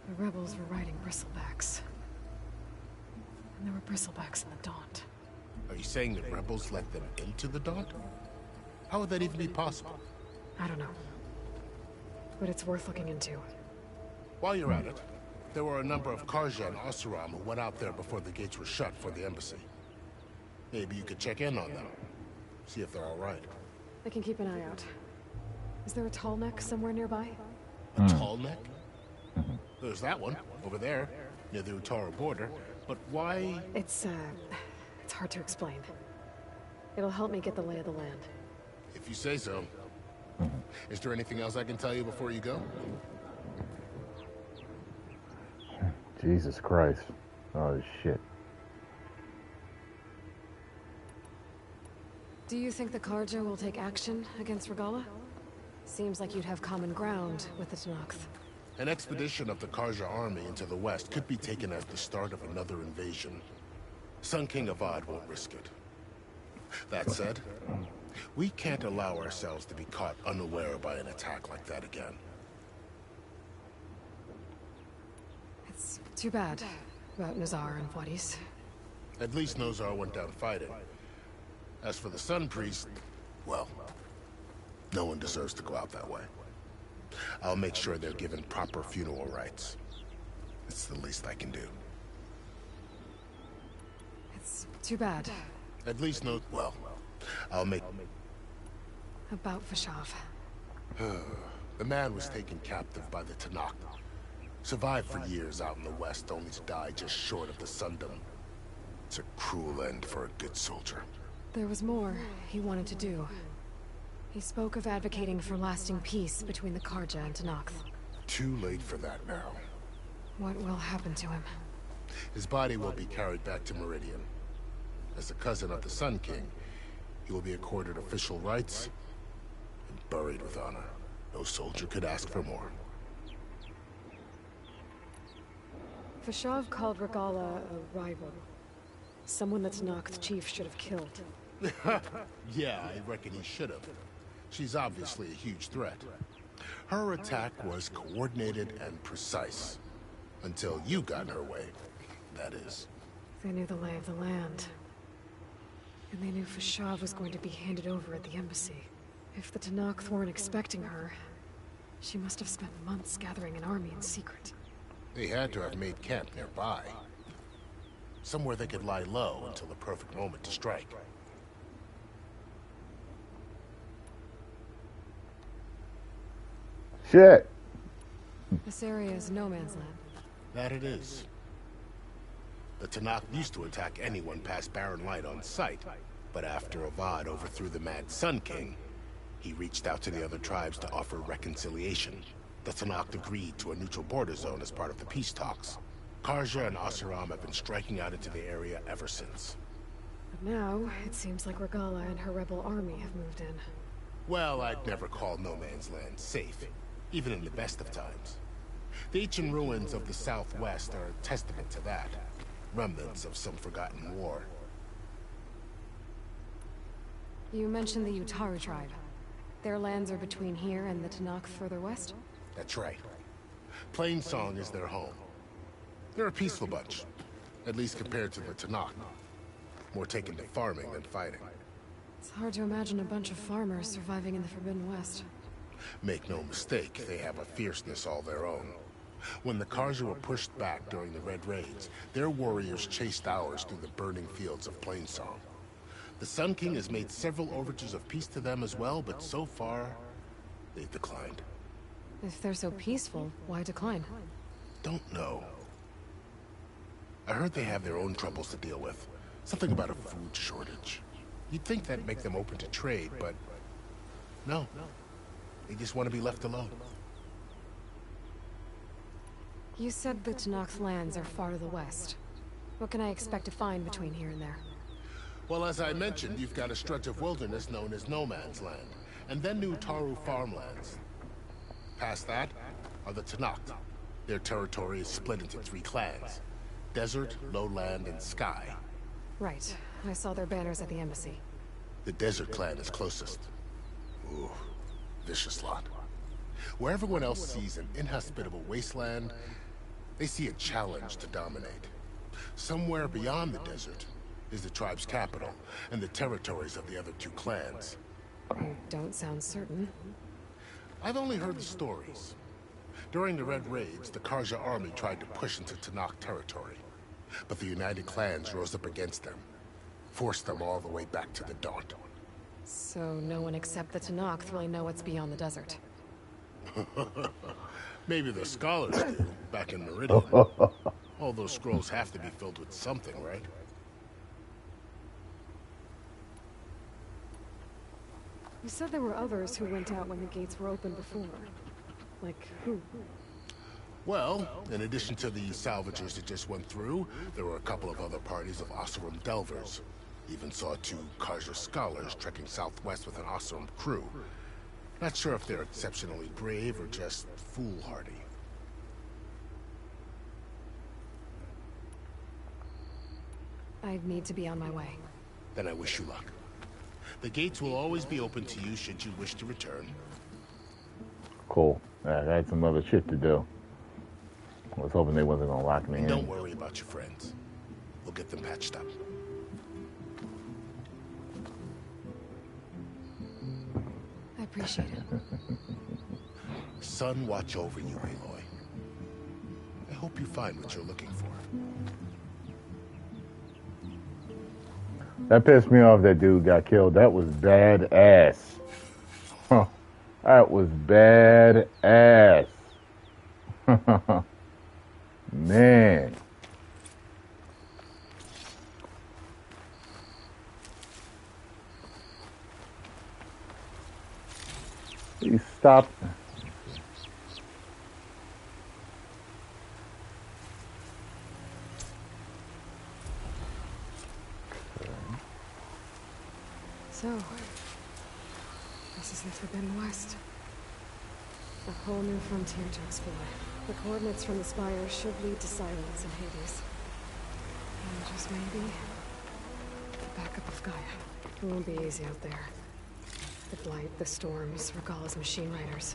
The rebels were riding bristlebacks. And there were bristlebacks in the Daunt. Are you saying the rebels let them into the Daunt? How would that even be possible? I don't know. But it's worth looking into. While you're at it, there were a number of Karja and Oseram who went out there before the gates were shut for the embassy. Maybe you could check in on them. See if they're all right. I can keep an eye out. Is there a tall neck somewhere nearby? A tall neck? There's that one, over there, near the Utaru border. But why? It's hard to explain. It'll help me get the lay of the land. If you say so. Is there anything else I can tell you before you go? Jesus Christ. Oh, shit. Do you think the Karja will take action against Regala? Seems like you'd have common ground with the Tenakth. An expedition of the Karja army into the west could be taken as the start of another invasion. Sun King Avad won't risk it. That said, we can't allow ourselves to be caught unaware by an attack like that again. It's too bad about Nazar and Wadis. At least Nazar went down fighting. As for the Sun Priest, well, no one deserves to go out that way. I'll make sure they're given proper funeral rites. It's the least I can do. It's too bad. At least well, I'll make... About Vashav. The man was taken captive by the Tanakh. Survived for years out in the west, only to die just short of the Sundom. It's a cruel end for a good soldier. There was more he wanted to do. He spoke of advocating for lasting peace between the Karja and Tanakh. Too late for that now. What will happen to him? His body will be carried back to Meridian. As a cousin of the Sun King, he will be accorded official rights and buried with honor. No soldier could ask for more. Vashav called Regala a rival. Someone that Tanakh's chief should have killed. Yeah, I reckon he should have. She's obviously a huge threat. Her attack was coordinated and precise. Until you got in her way, that is. They knew the lay of the land. And they knew Vashav was going to be handed over at the embassy. If the Tanakh weren't expecting her, she must have spent months gathering an army in secret. They had to have made camp nearby. Somewhere they could lie low until the perfect moment to strike. Shit. This area is no man's land. That it is. The Tanakh used to attack anyone past Barren Light on sight, but after Avad overthrew the Mad Sun King, he reached out to the other tribes to offer reconciliation. The Tanakh agreed to a neutral border zone as part of the peace talks. Karja and Asuram have been striking out into the area ever since. But now, it seems like Regala and her rebel army have moved in. Well, I'd never call no man's land safe, even in the best of times. The ancient ruins of the southwest are a testament to that. Remnants of some forgotten war. You mentioned the Utaru tribe. Their lands are between here and the Tanakh further west? That's right. Plainsong is their home. They're a peaceful bunch, at least compared to the Tanakh. More taken to farming than fighting. It's hard to imagine a bunch of farmers surviving in the Forbidden West. Make no mistake, they have a fierceness all their own. When the Karja were pushed back during the Red Raids, their warriors chased ours through the burning fields of Plainsong. The Sun King has made several overtures of peace to them as well, but so far, they've declined. If they're so peaceful, why decline? Don't know. I heard they have their own troubles to deal with. Something about a food shortage. You'd think that'd make them open to trade, but no. They just want to be left alone. You said the Tanakh's lands are far to the west. What can I expect to find between here and there? Well, as I mentioned, you've got a stretch of wilderness known as No Man's Land, and then New Taru farmlands. Past that are the Tanakh. Their territory is split into 3 clans: Desert, Lowland, and Sky. Right. I saw their banners at the embassy. The Desert clan is closest. Ooh, vicious lot. Where everyone else sees an inhospitable wasteland, they see a challenge to dominate. Somewhere beyond the desert is the tribe's capital, and the territories of the other 2 clans. You don't sound certain. I've only heard the stories. During the Red Raids, the Karja army tried to push into Tanakh territory, but the United Clans rose up against them, forced them all the way back to the Daunt. So no one except the Tanakh really know what's beyond the desert. Maybe the scholars do, back in Meridian. All those scrolls have to be filled with something, right? You said there were others who went out when the gates were open before. Like who? Well, in addition to the salvagers that just went through, there were a couple of other parties of Asuram delvers. Even saw 2 Karja scholars trekking southwest with an Asuram crew. Not sure if they're exceptionally brave or just foolhardy. I need to be on my way. Then I wish you luck. The gates will always be open to you should you wish to return. Cool. I had some other shit to do. I was hoping they wasn't gonna lock me in. Don't worry about your friends. We'll get them patched up. I appreciate it. Sun watch over you, Aloy. I hope you find what you're looking for. That pissed me off that dude got killed. That was badass. Huh. That was badass. Man. He stopped. So, this is the Forbidden West. A whole new frontier to explore. The coordinates from the spire should lead to Silence and Hades. And just maybe, the backup of Gaia. It won't be easy out there. The blight, the storms, Regalla's machine riders.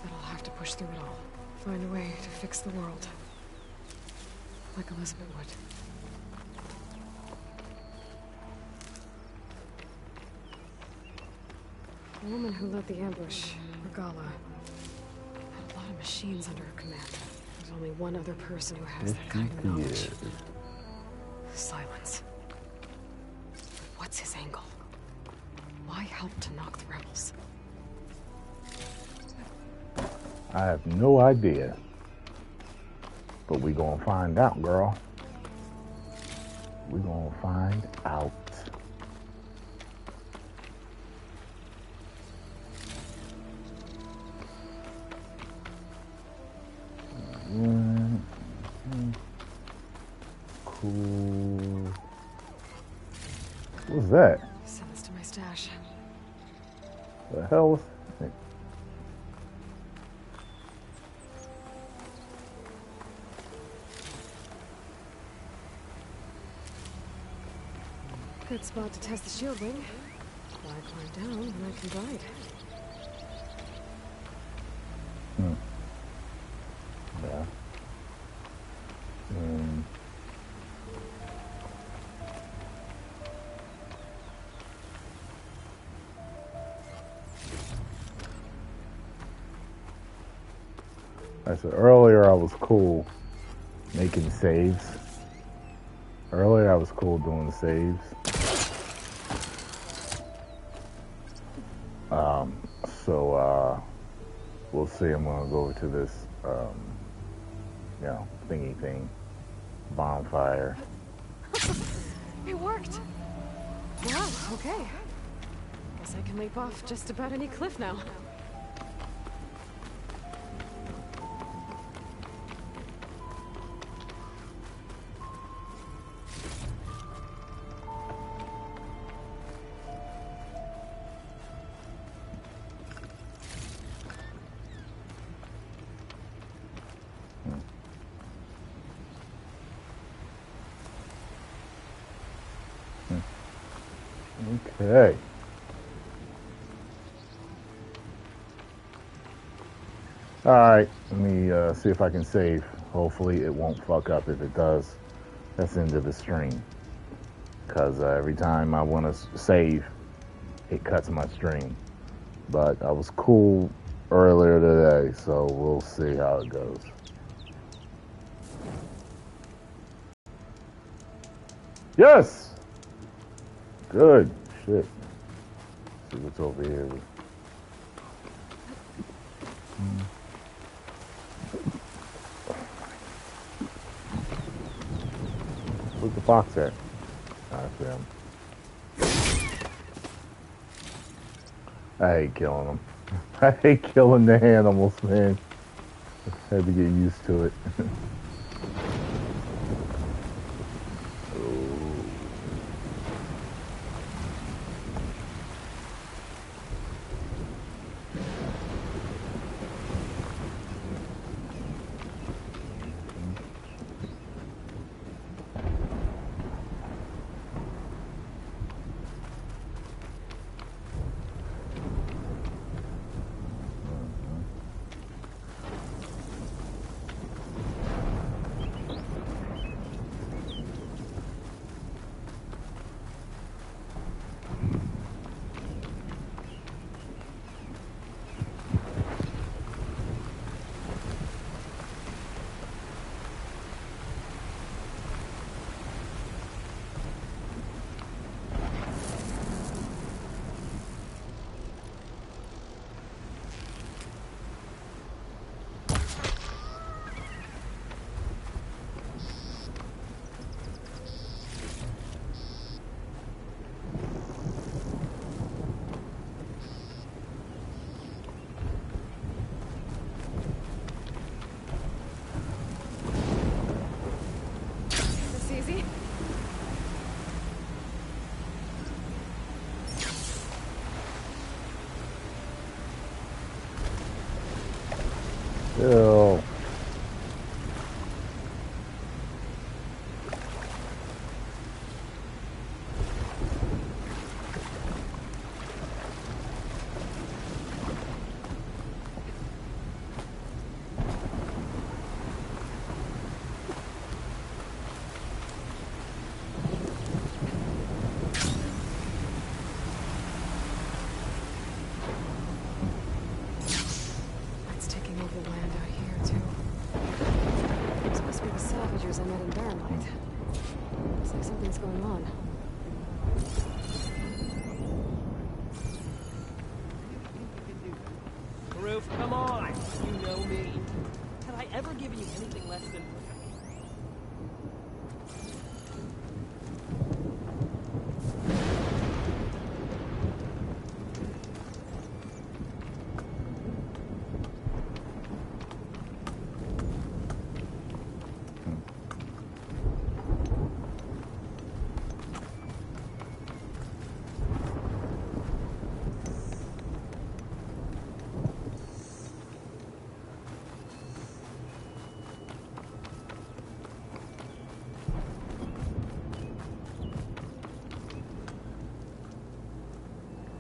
But I'll have to push through it all. Find a way to fix the world. Like Elizabeth would. The woman who led the ambush, Regalla, had a lot of machines under her command. There's only one other person who has that kind of knowledge. Silence. What's his angle? Why help to knock the rebels? I have no idea. But we gonna find out, girl. We gonna find out. Cool. What's that? Send this to my stash. The hell was that? Good spot to test the shield wing. Why climb down when I can glide? Yeah. I said earlier I was cool making saves. Earlier I was cool doing saves. We'll see. I'm gonna go over to this thingy thing. Bonfire. It worked! Wow, okay. Guess I can leap off just about any cliff now. Okay. Alright, let me see if I can save. Hopefully it won't fuck up. If it does, that's the end of the stream. Because every time I want to save, it cuts my stream. But I was cool earlier today, so we'll see how it goes. Yes! Good. Shit. Let's see what's over here. Where's the fox at? I see him. I hate killing them. I hate killing the animals, man. I had to get used to it. Ew. It's taking over the land out here, too. This must be the Salvagers I met in Barren. Looks like something's going on. Roof, come on! You know me. Have I ever given you anything less than perfection?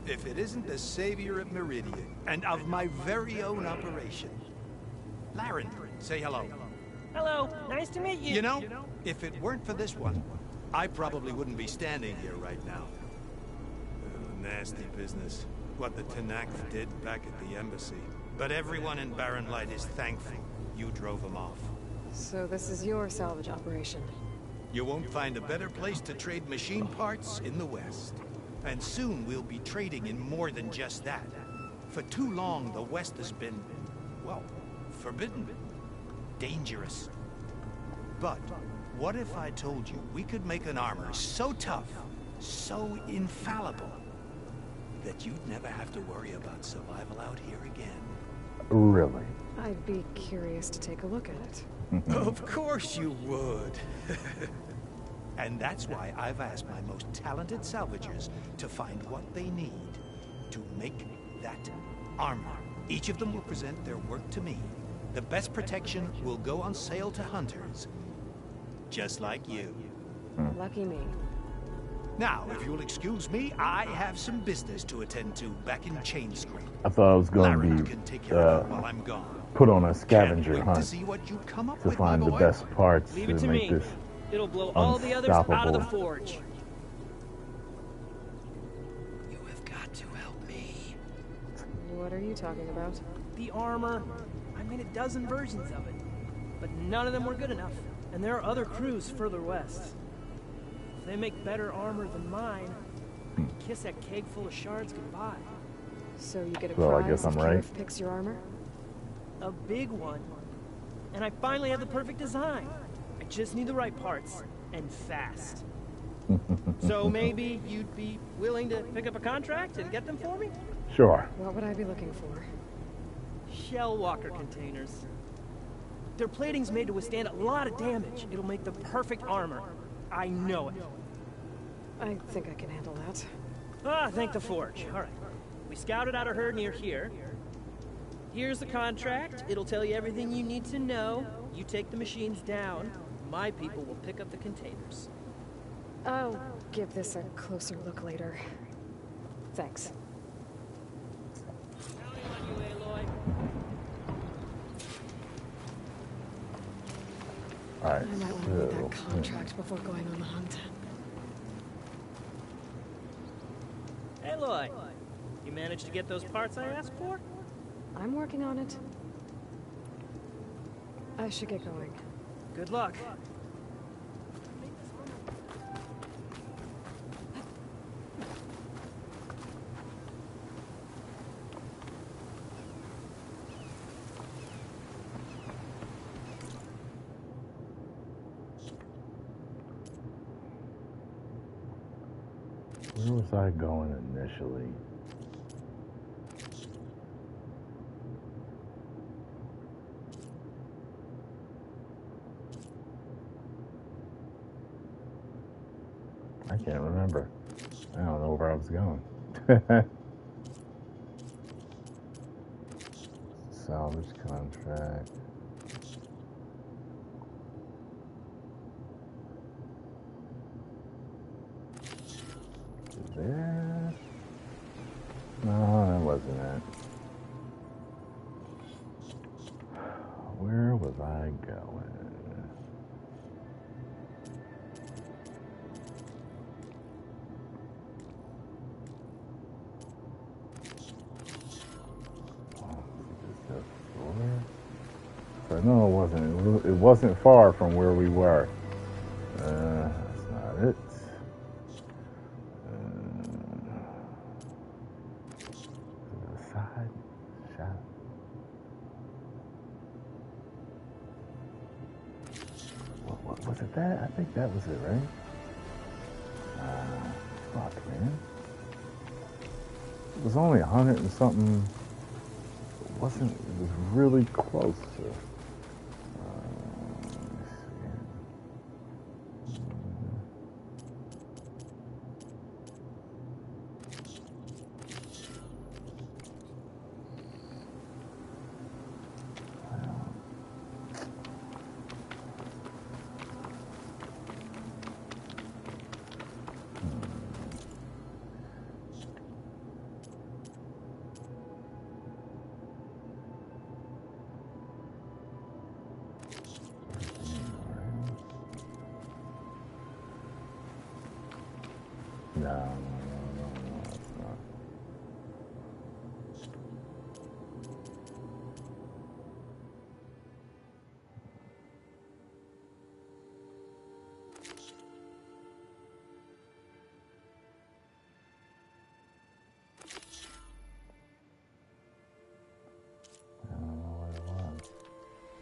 If it isn't the savior of Meridian, and of my very own operation. Erend, say hello. Hello, nice to meet you. You know, if it weren't for this one, I probably wouldn't be standing here right now. Nasty business. What the Tenakth did back at the embassy. But everyone in Barren Light is thankful you drove them off. So this is your salvage operation. You won't find a better place to trade machine parts in the West. And soon we'll be trading in more than just that. For too long, the West has been, well, forbidden. Dangerous. But what if I told you we could make an armor so tough, so infallible, that you'd never have to worry about survival out here again? Really? I'd be curious to take a look at it. Of course you would. And that's why I've asked my most talented salvagers to find what they need to make that armor. Each of them will present their work to me. The best protection will go on sale to hunters, just like you. Lucky me. Now, if you'll excuse me, I have some business to attend to back in Chain Scrape. I thought I was going to Can take care of it while I'm gone. put on a scavenger Wait hunt to see what you come up to with, find my the boy. best parts Leave to it to make me. this It'll blow all the others out of the unstoppable. forge. What are you talking about? The armor. I made a dozen versions of it, but none of them were good enough. And there are other crews further west. If they make better armor than mine, I can kiss that keg full of shards goodbye. So you get a Well, I prize guess I'm if right. Kirf picks your armor? A big one. And I finally have the perfect design. I just need the right parts, and fast. So maybe you'd be willing to pick up a contract and get them for me? Sure. What would I be looking for? Shell walker containers. Their plating's made to withstand a lot of damage. It'll make the perfect armor. I know it. I think I can handle that. Ah, thank the forge. All right. We scouted out a herd near here. Here's the contract. It'll tell you everything you need to know. You take the machines down. My people will pick up the containers. I'll give this a closer look later. Thanks. Alright, I might want to read that contract before going on the hunt. Hey, Aloy. You managed to get those parts I asked for? I'm working on it. I should get going. Good luck. Where was I going initially? I can't remember. I don't know where I was going. salvage contract. There? No, that wasn't it. Where was I going? I know it wasn't far from where we were. That's not it. To the side, shot. What was it? That I think that was it, right? Fuck, man. It was only 100 and something. It was really close to. No, it's not. I don't know what it was.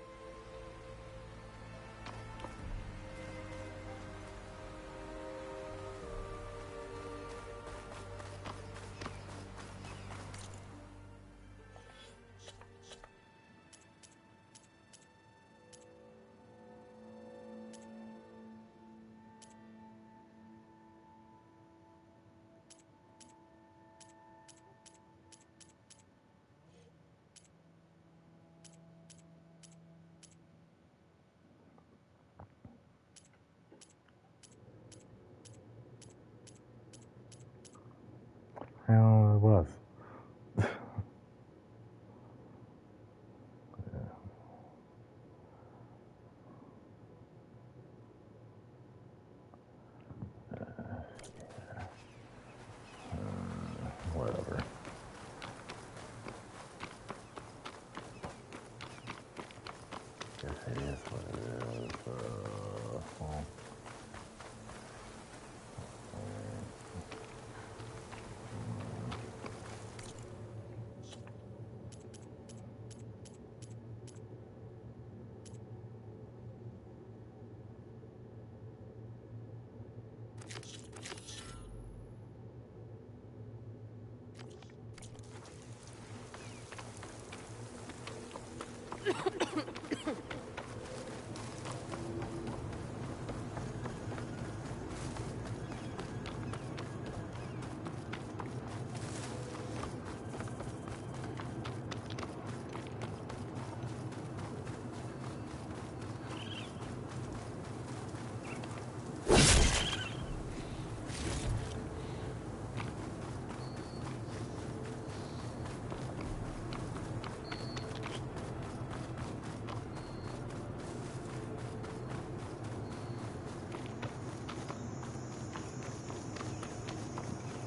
I don't know what it was. Whatever. Guess it is what it is. Well.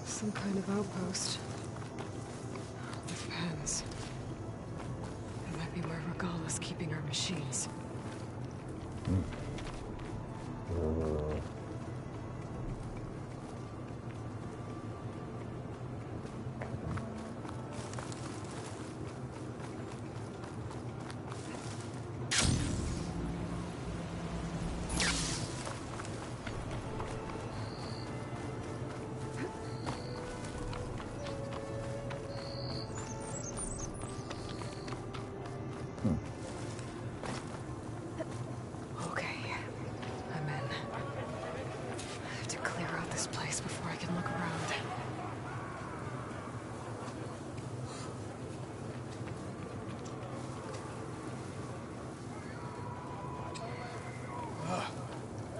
Some kind of outpost. With pens. It might be where Varl is keeping our machines.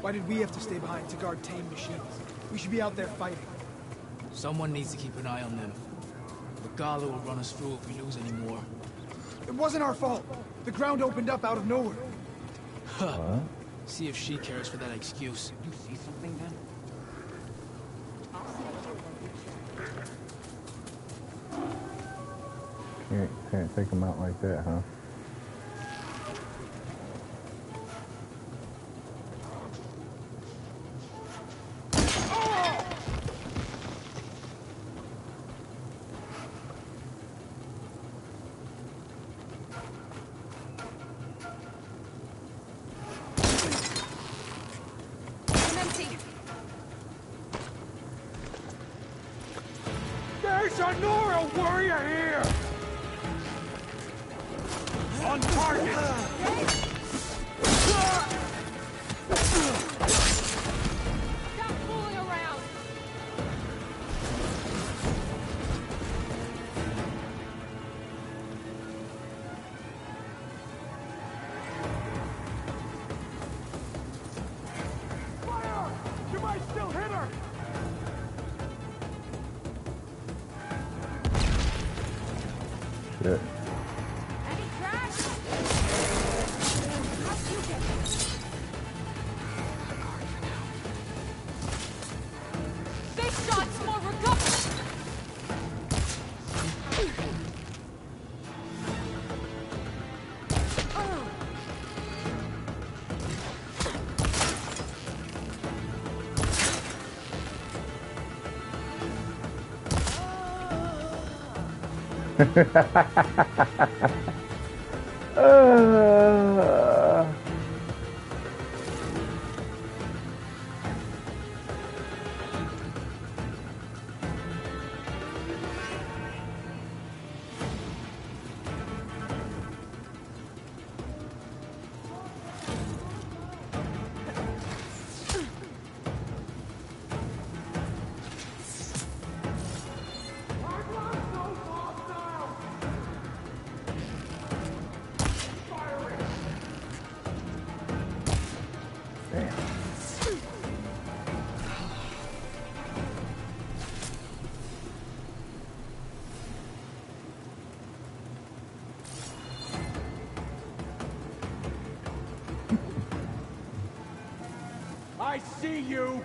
Why did we have to stay behind to guard tame machines? We should be out there fighting. Someone needs to keep an eye on them. Regala will run us through if we lose any more. It wasn't our fault. The ground opened up out of nowhere. Huh. See if she cares for that excuse. You see something then? Can't take them out like that, huh? There's a Nora warrior here! On target! Stop fooling around! Fire! You might still hit her! Shit. Any trash? Big shots, more recovery! I see you!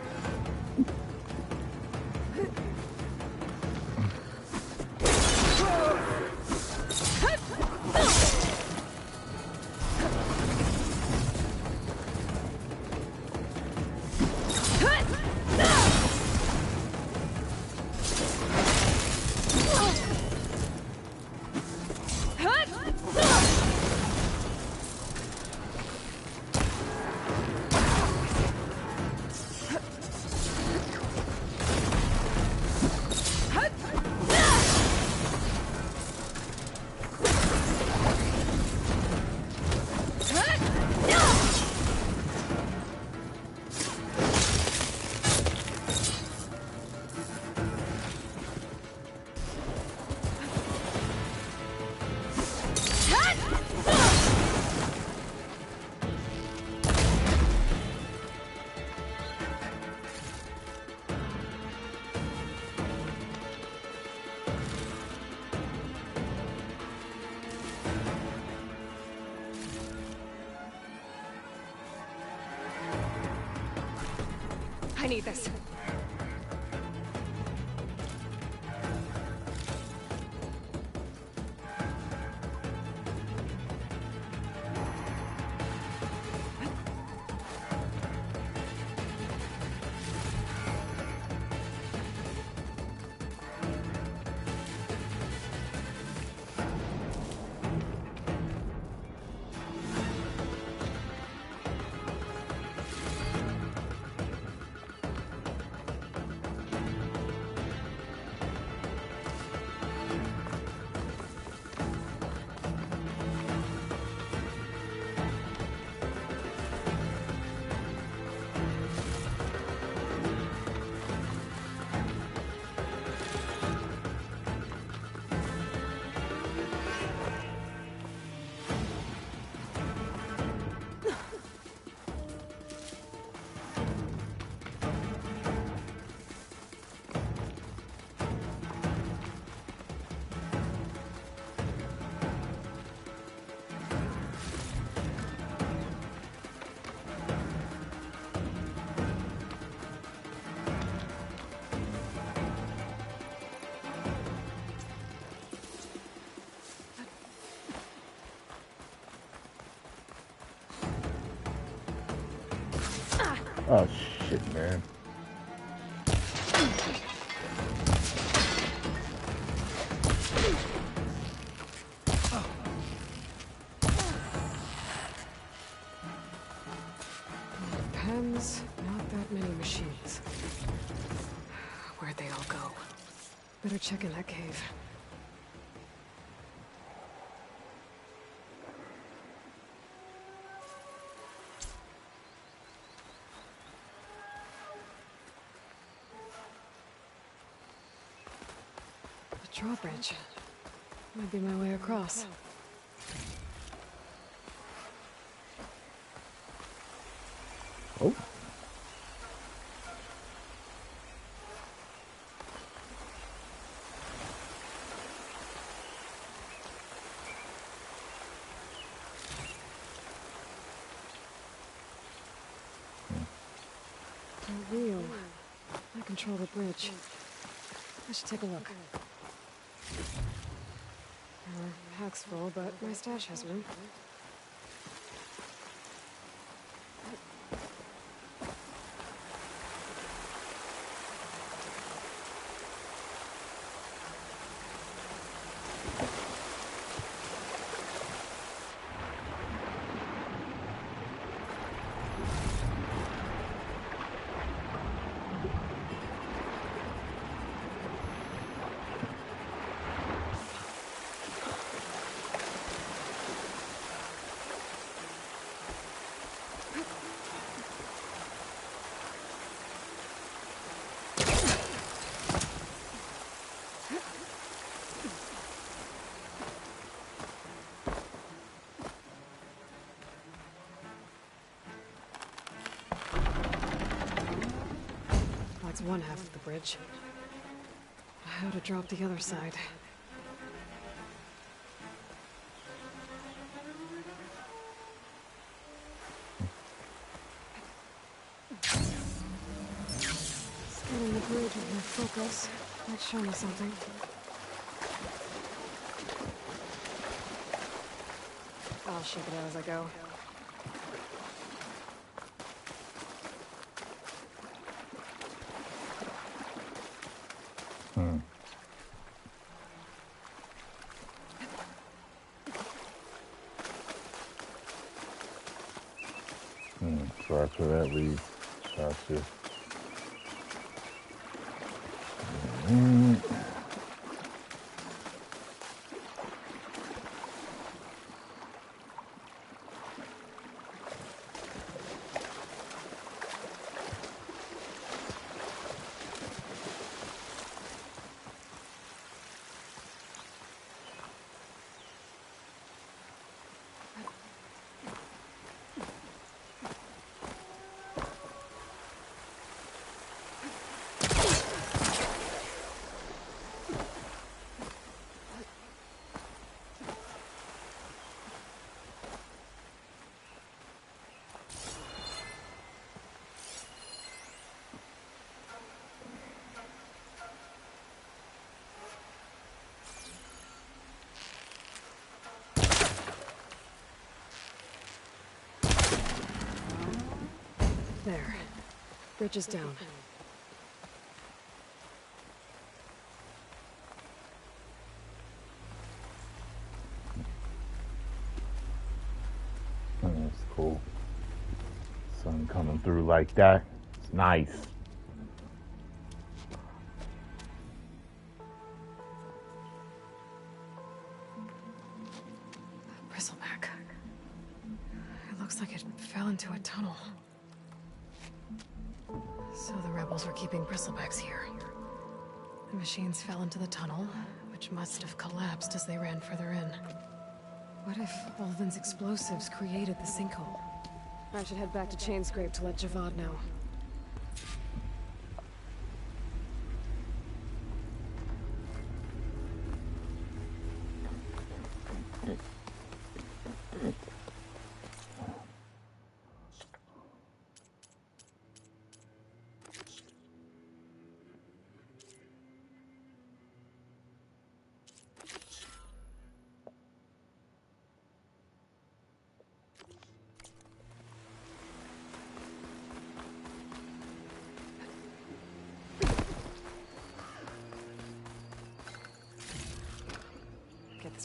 I need this. Oh shit, man. Pens, not that many machines. Where'd they all go? Better check in that cave. The drawbridge. Might be my way across. Oh. A wheel. I control the bridge. I should take a look. Pack's full, but my stash has room. That's one half of the bridge. How to drop the other side? Scanning the bridge with my focus might show me something. I'll shake it out as I go. So that's where that leads. Gotcha. There. Bridge is down. Oh, that's cool. Sun coming through like that. It's nice. Bristleback. It looks like it fell into a tunnel. So the rebels were keeping bristlebacks here. The machines fell into the tunnel, which must have collapsed as they ran further in. What if Ulvin's explosives created the sinkhole? I should head back to Chainscrape to let Javad know.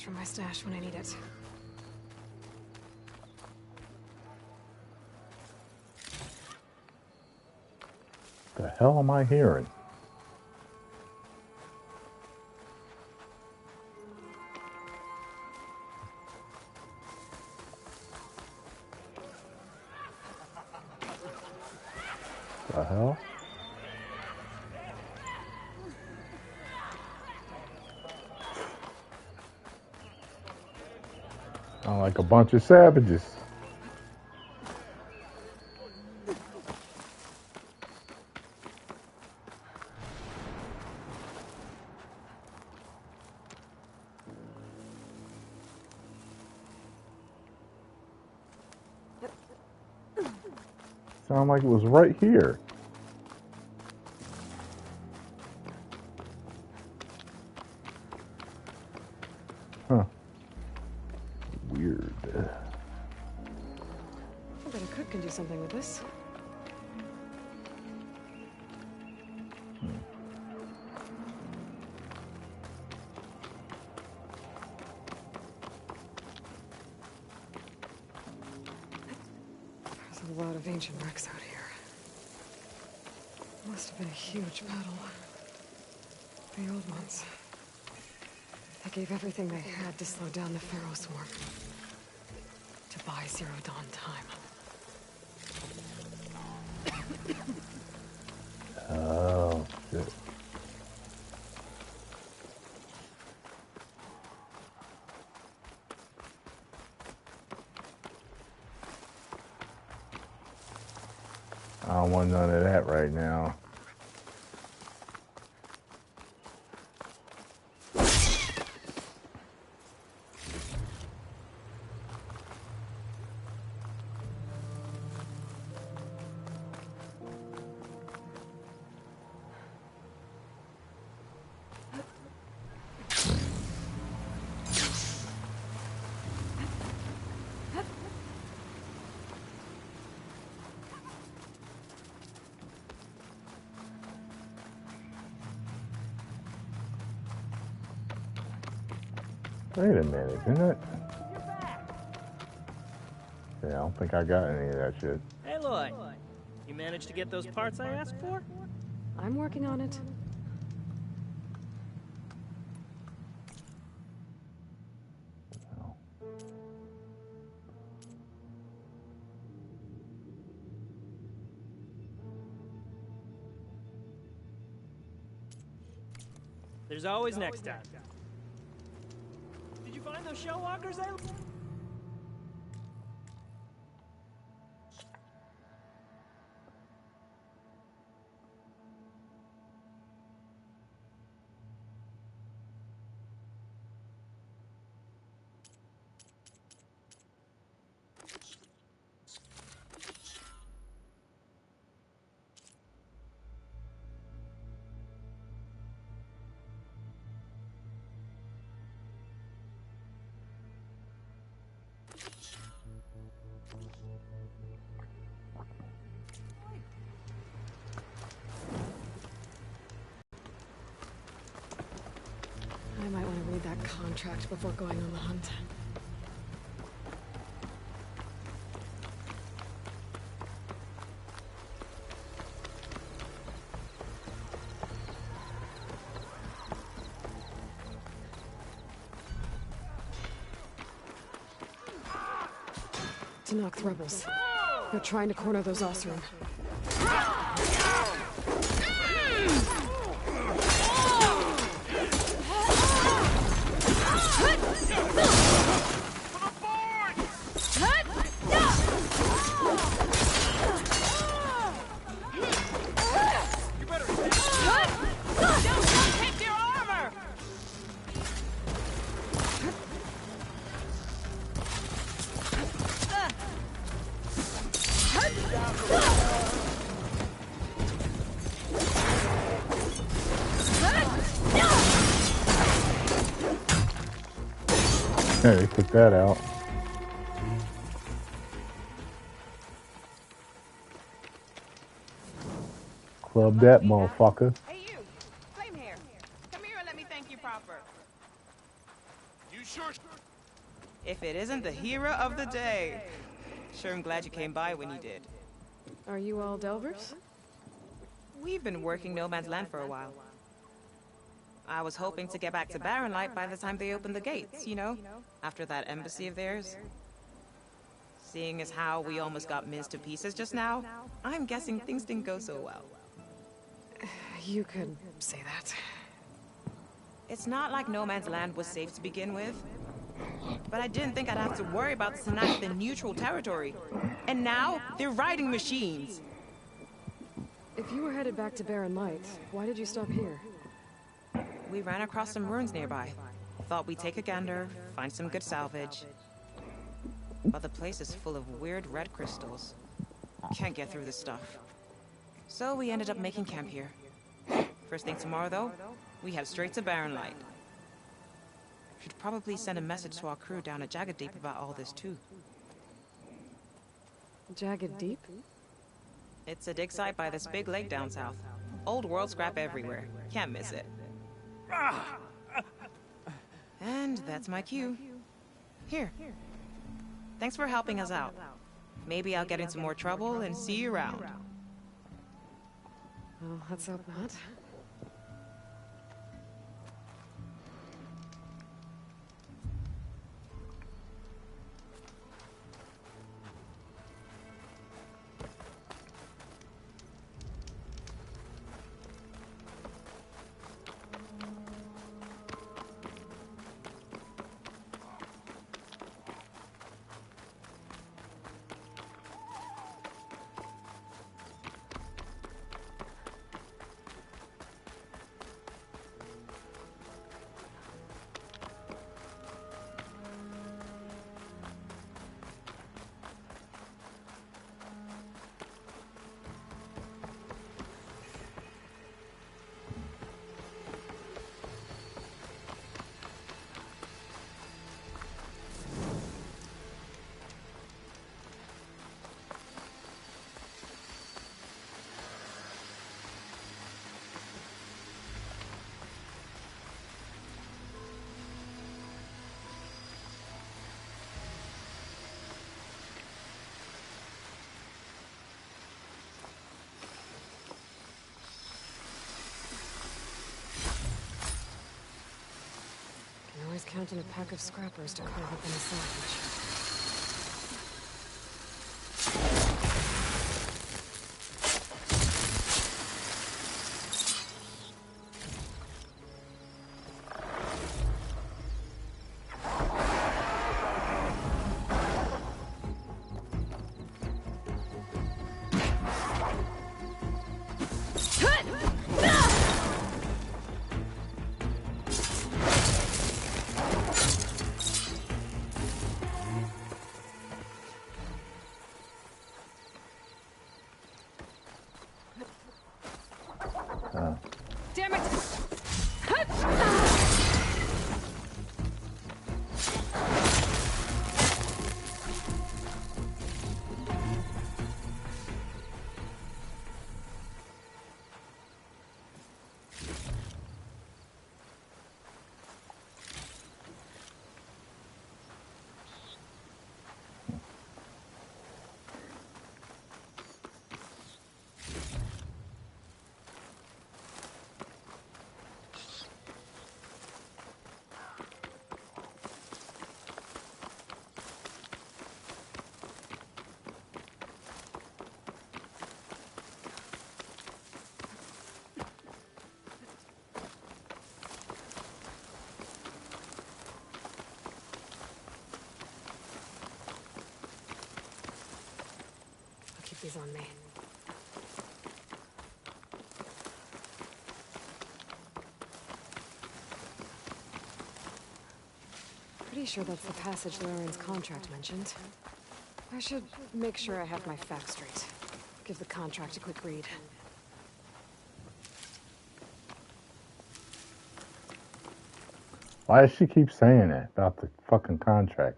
from my stash when I need it. The hell am I hearing? The hell? Sound like a bunch of savages. Sound like it was right here. Huh. Weird. I bet a cook can do something with this. There's a lot of ancient wrecks out here. Must have been a huge battle. The old ones. They gave everything they had to slow down the Pharaoh swarm. To buy Zero Dawn time. Oh, shit. I don't want none of that right now. Wait a minute, isn't it? Yeah, I don't think I got any of that shit. Hey, Lloyd. You managed to get those parts I asked for? I'm working on it. There's always next time. Did you find those shell walkers there? I might want to read that contract before going on the hunt. Tanakh rebels. They're trying to corner those Osrim. Yeah, they took that out. Club that motherfucker. Hey, you! Flame hair. Come here and let me thank you proper. You sure? the hero of the day. Sure, I'm glad you came by when you did. Are you all Delvers? We've been working No Man's Land for a while. I was hoping to get back to Barren Light by the time they opened the gates, you know? After that embassy of theirs. Seeing as how we almost got minced to pieces just now, I'm guessing things didn't go so well. You could say that. It's not like No Man's Land was safe to begin with. But I didn't think I'd have to worry about the Tanakh in neutral territory. And now, they're riding machines. If you were headed back to Barren Light, why did you stop here? We ran across some ruins nearby. Thought we'd take a gander, find some good salvage. But the place is full of weird red crystals. Can't get through this stuff. So we ended up making camp here. First thing tomorrow, though, we head straight to Barren Light. Should probably send a message to our crew down at Jagged Deep about all this, too. Jagged Deep? It's a dig site by this big lake down south. Old world scrap everywhere. Can't miss it. And that's my cue. Here. Thanks for helping us out. Maybe I'll get into more trouble and see you around. Well, let's hope not. Always count on a pack of scrappers to carve up in the salvage. Damn it! These on me. Pretty sure that's the passage Erend's contract mentioned. I should make sure I have my facts straight. Give the contract a quick read. Why does she keep saying that about the fucking contract?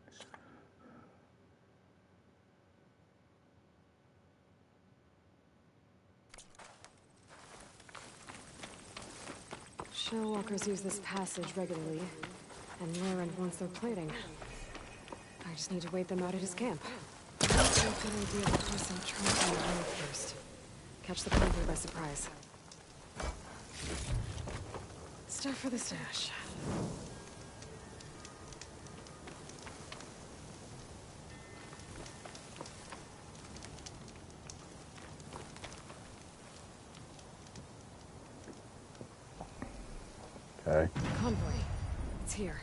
Shellwalkers use this passage regularly, and Erend wants their plating. I just need to wait them out at his camp. Good idea to place some traps on the road first. Catch the convoy by surprise. Stuff for the stash. Okay. Convoy. It's here.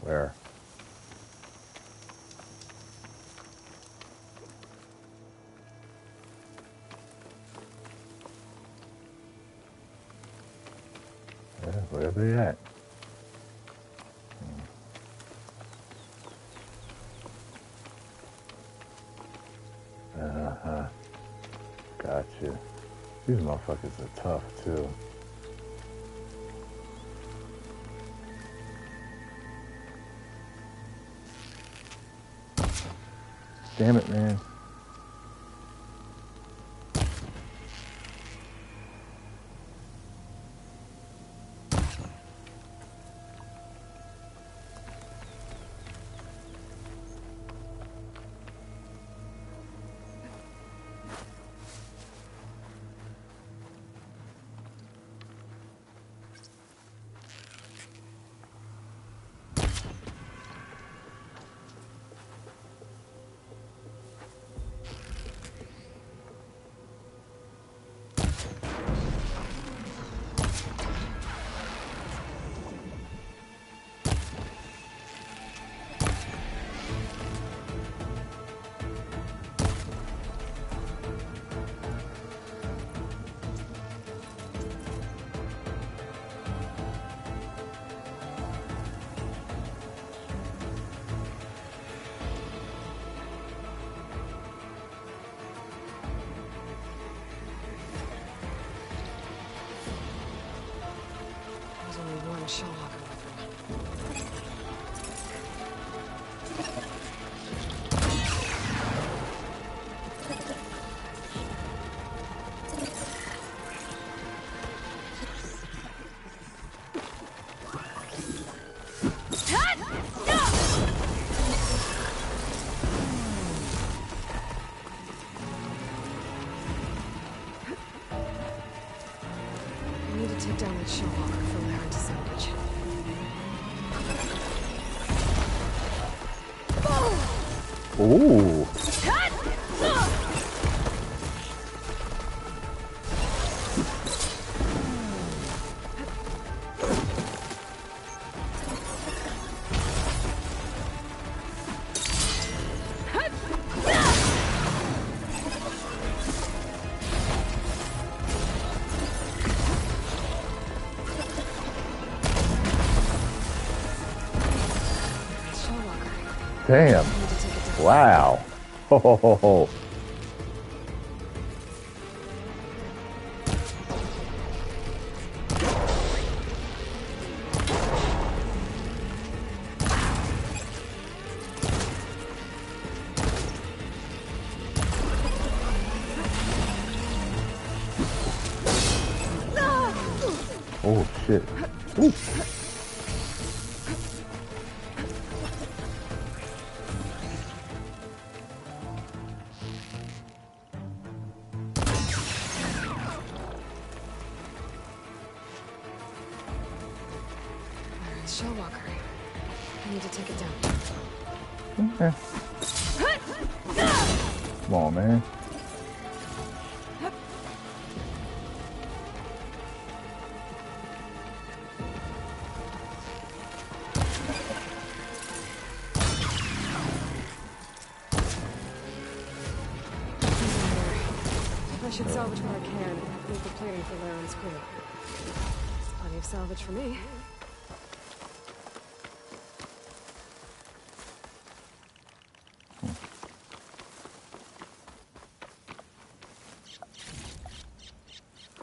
Where? Yeah, where are they at? Uh-huh. Gotcha. These motherfuckers are tough, too. Damn it, man. Take down that shell walker from Erend to Salvage. Ooh. Damn. Wow. Ho, ho, ho, ho. Oh, shit. Ooh. Okay. Come on, man. I should salvage what I can. Leave the plating for Laren's crew. Plenty of salvage for me.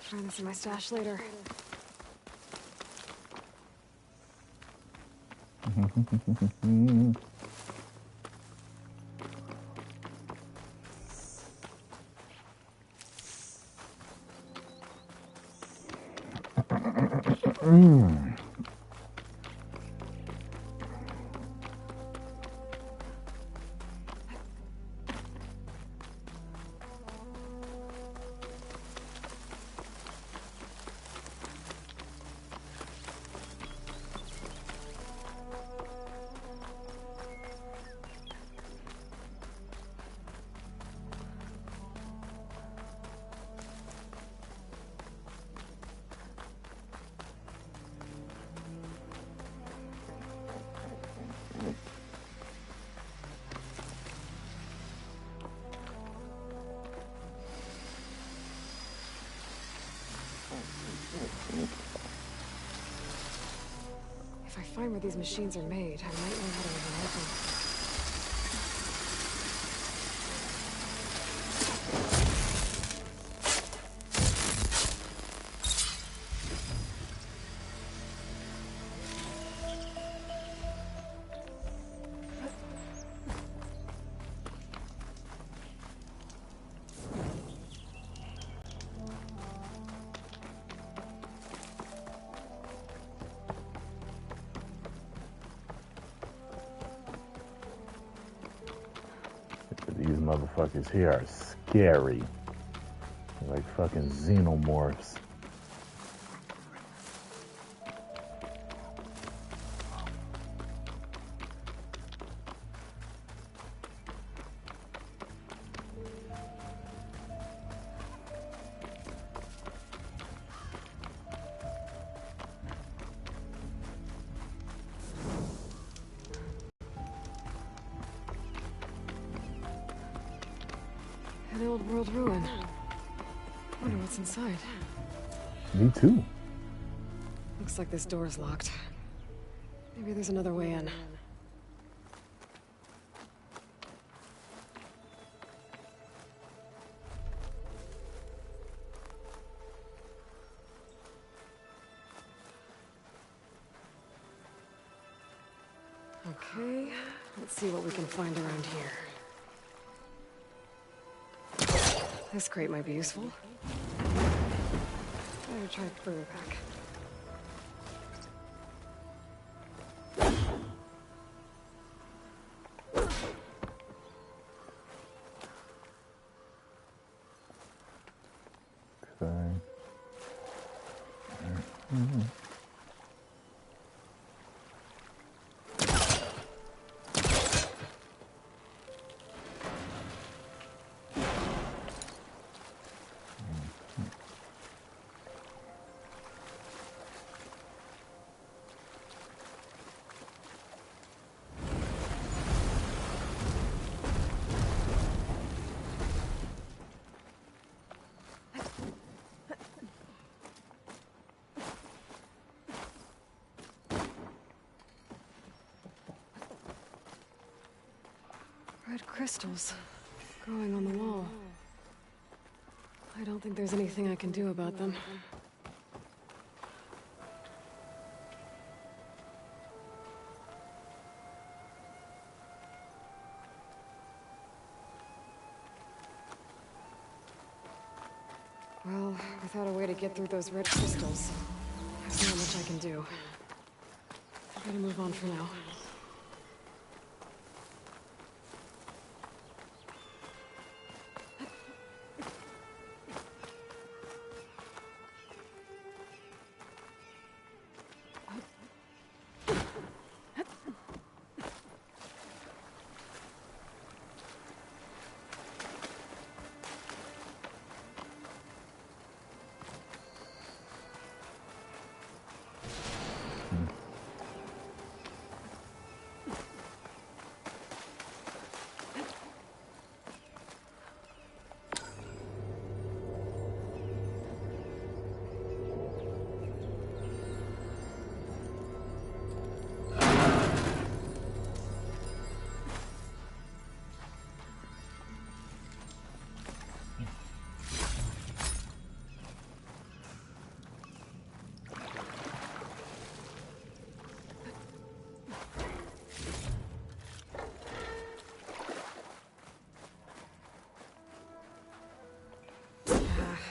Find this in my stash later. find where these machines are made, I might know how to revive them. These motherfuckers here are scary. They're like fucking xenomorphs. An old world ruin. Wonder what's inside. Me too. Looks like this door's locked. Maybe there's another way in. Okay, let's see what we can find around here. This crate might be useful. Better try further back. Okay. Red crystals growing on the wall. I don't think there's anything I can do about them. Well, without a way to get through those red crystals, there's not much I can do. I gotta move on for now.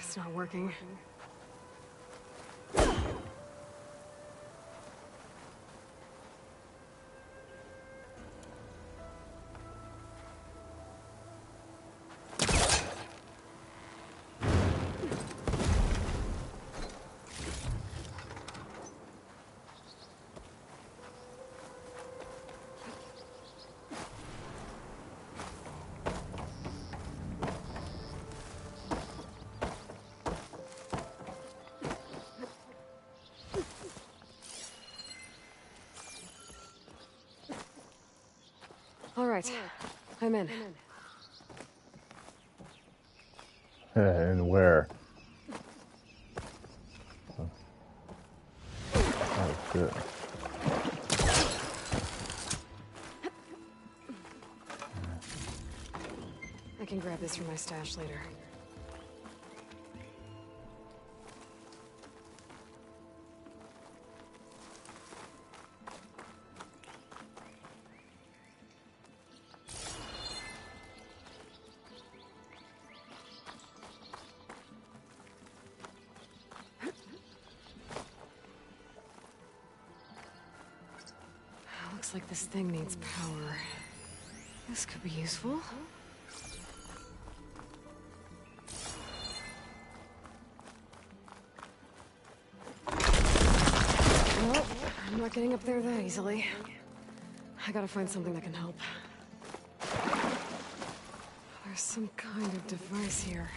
It's not working. All right, I'm in. And where? Oh shit. can grab this from my stash later. Looks like this thing needs power. This could be useful. Well, I'm not getting up there that easily. I gotta find something that can help. There's some kind of device here.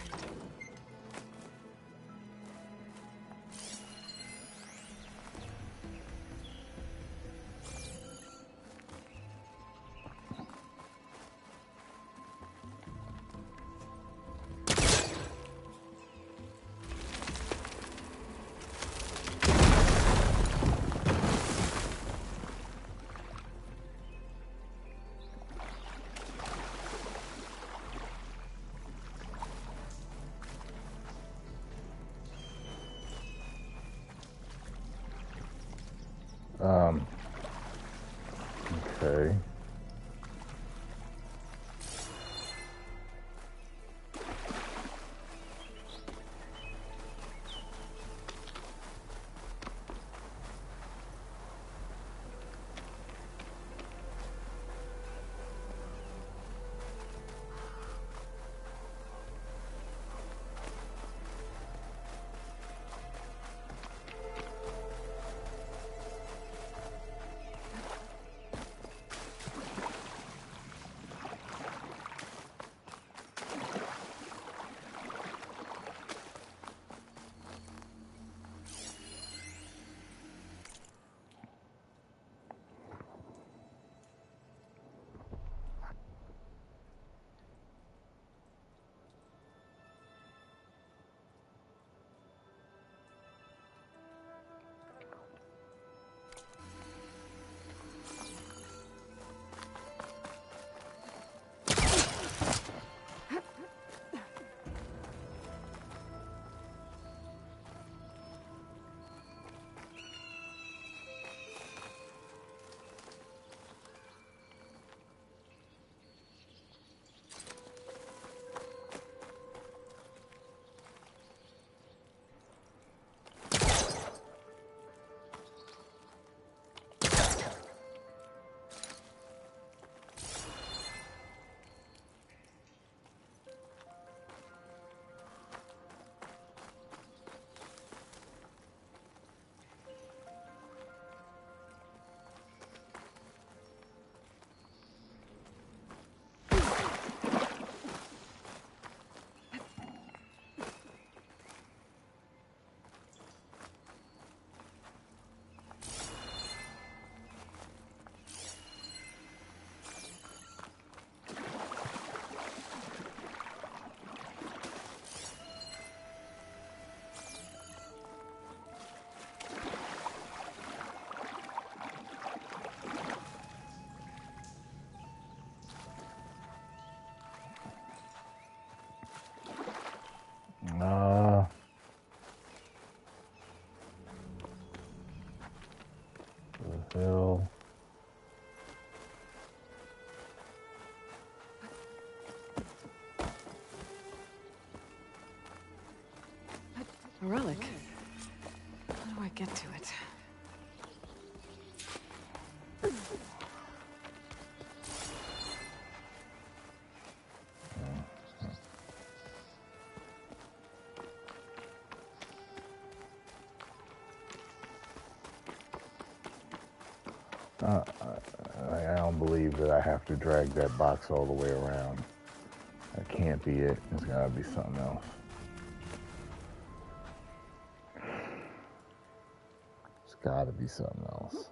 Okay. The hell? A relic. How do I get to it? I don't believe that I have to drag that box all the way around. That can't be it. There's gotta be something else. There's gotta be something else.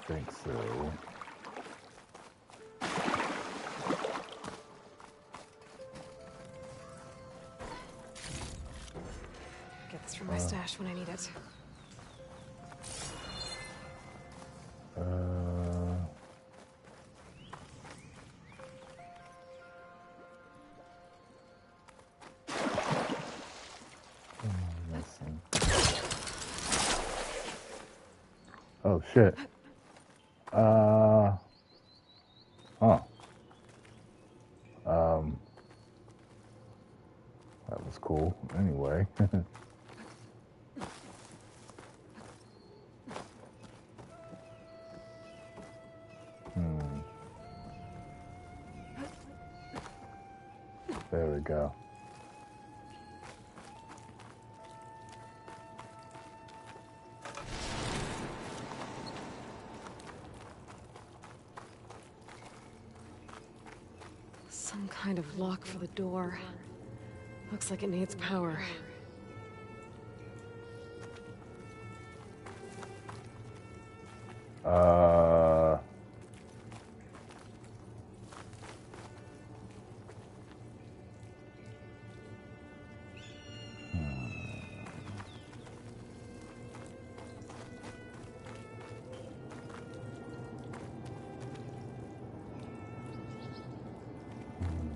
think so. Get this from my stash when I need it. Oh shit. Huh. That was cool. Anyway. There we go. Some kind of lock for the door. Looks like it needs power.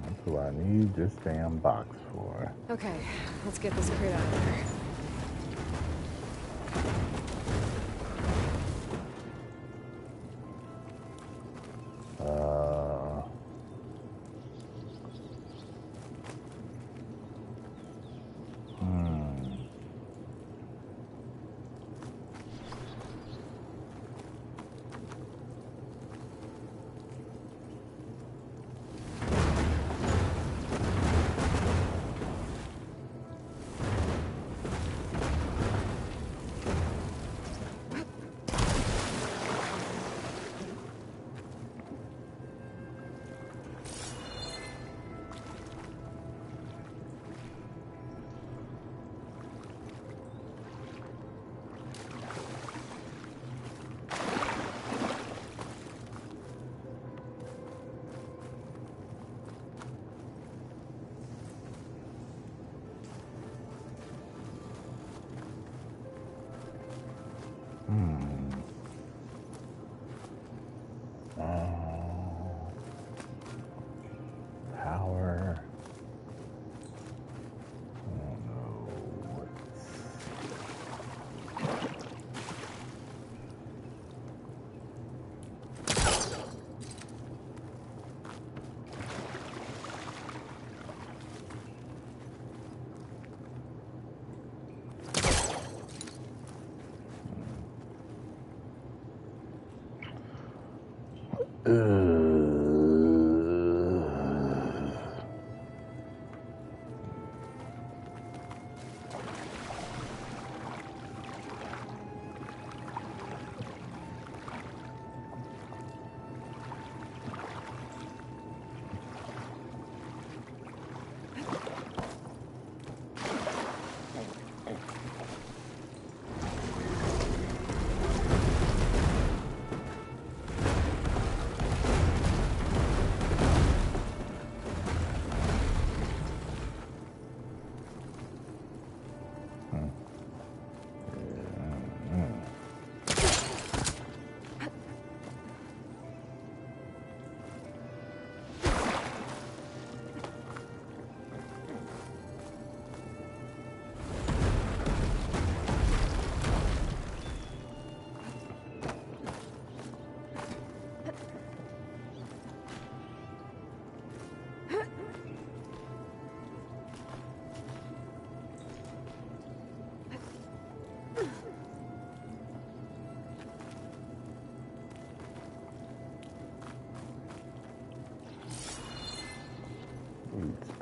That's what I need this damn box for. Okay, let's get this crate out of there. Power. Oh no.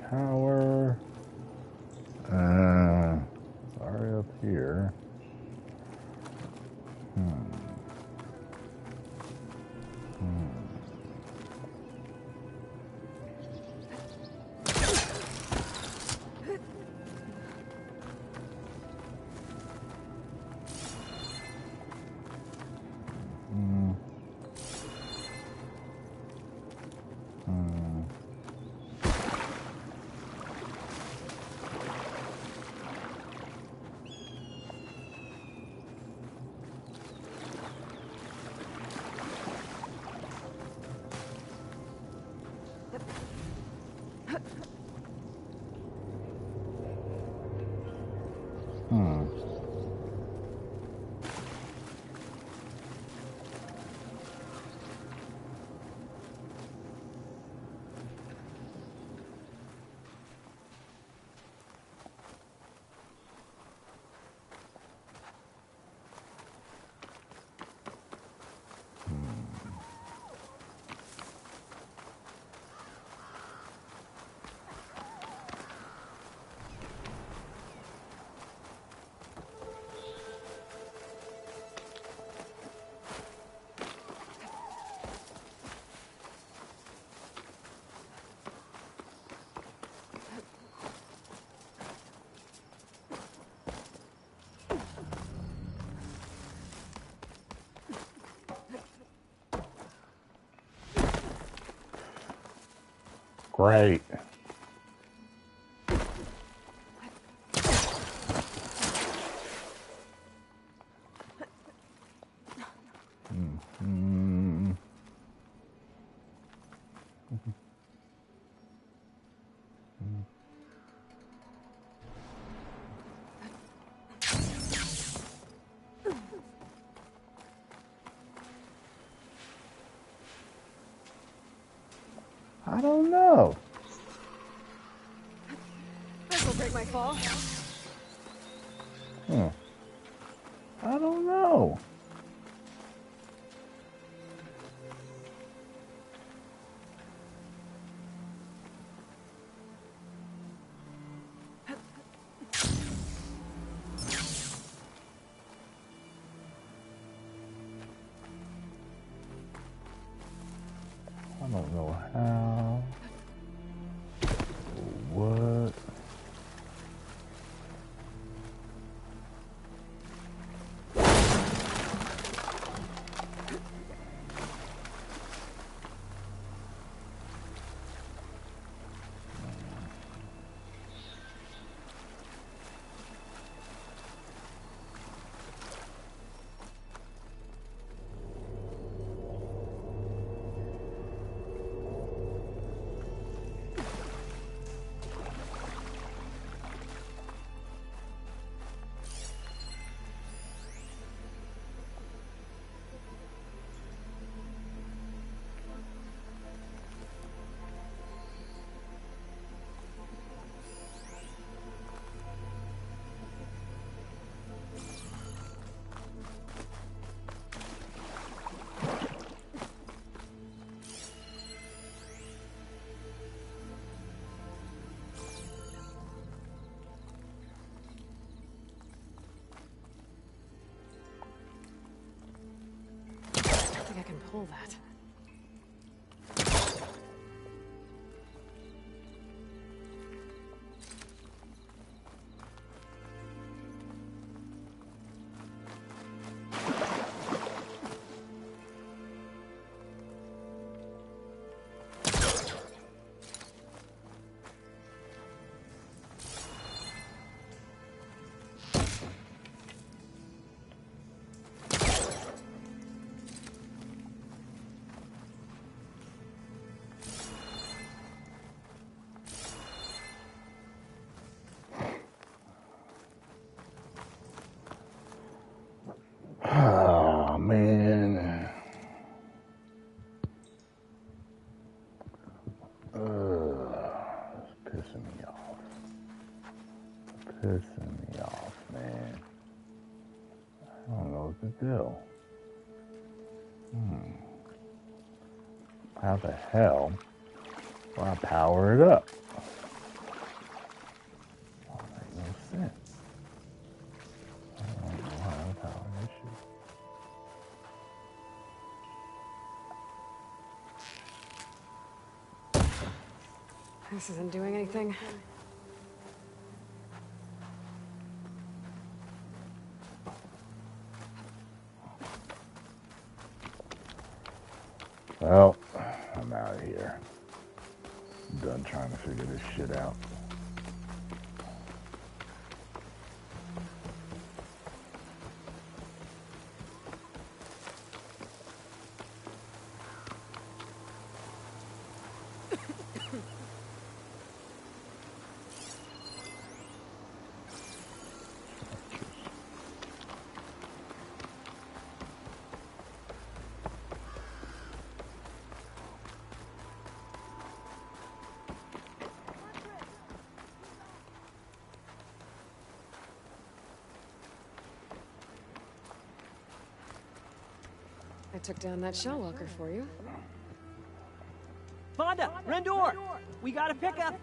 Power. Sorry, up here. Great. I don't know. This will break my fall. I don't know. I don't know how. What? I think I can pull that. Oh, man. It's pissing me off. Pissing me off, man. I don't know what to do. How the hell do I power it up? That makes no sense. I don't know how to power this shit. This isn't doing anything. Well, I'm out of here. I'm done trying to figure this shit out. I took down that shell walker for you. Fonda, Rendor, we got a pickup.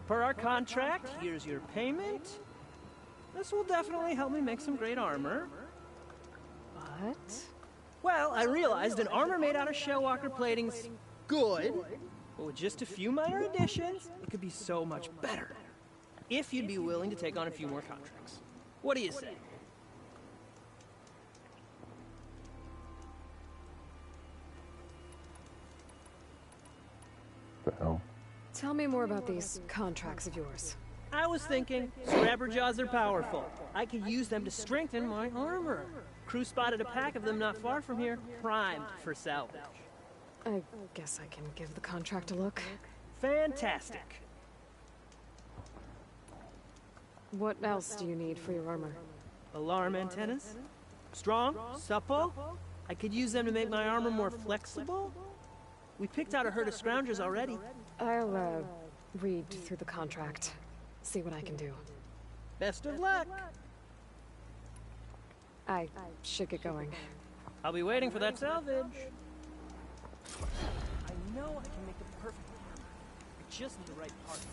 Per our contract, here's your payment. This will definitely help me make some great armor. What? Well, I realized an armor made out of shell walker plating's good, but with just a few minor additions, it could be so much better. If you'd be willing to take on a few more contracts. What do you say? The hell? Tell me more about these contracts of yours. I was thinking, Scrapperjaws are powerful. I could use them to strengthen my armor. Crew spotted a pack of them not far from here, primed for salvage. I guess I can give the contract a look. Fantastic. What else do you need for your armor? Alarm antennas? Strong? Supple? I could use them to make my armor more flexible? We picked out a herd of scroungers already. I'll, read through the contract. See what I can do. Best of luck! I should get going. I'll be waiting for that salvage. I know I can make the perfect armor. I just need the right parts.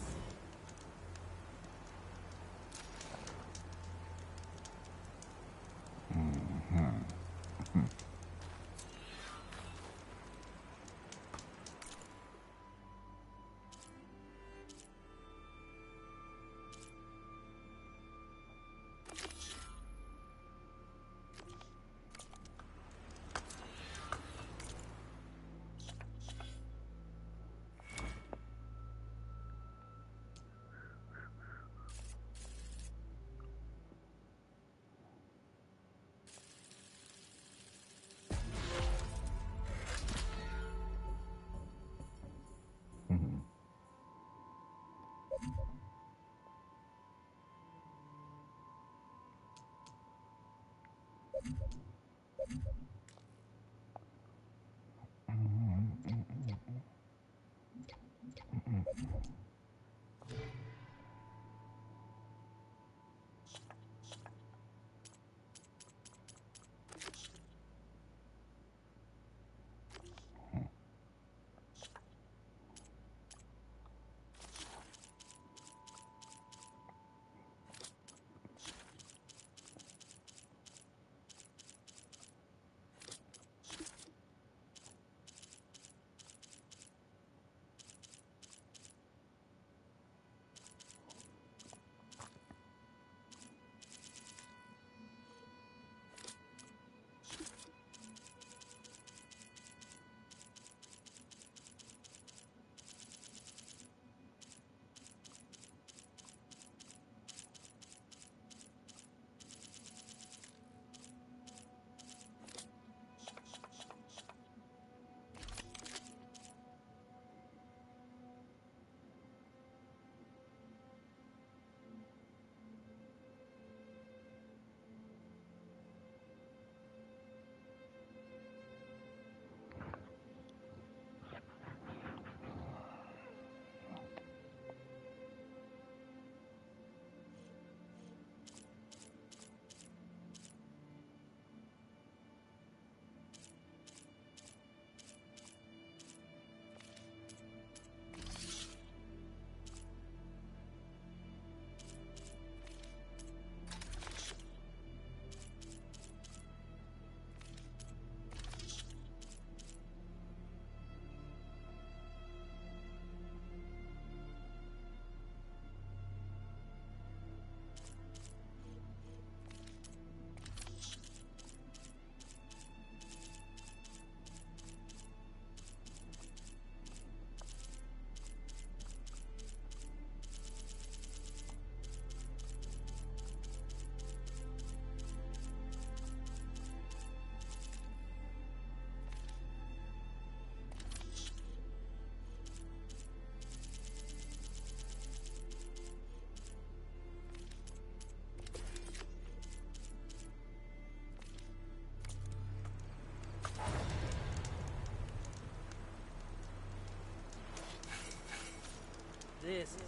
This is it.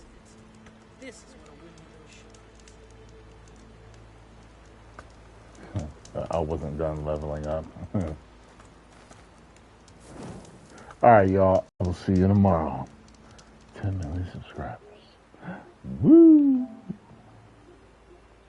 This is what a win should. I wasn't done leveling up. Alright, y'all. I will see you tomorrow. 10 million subscribers. Woo!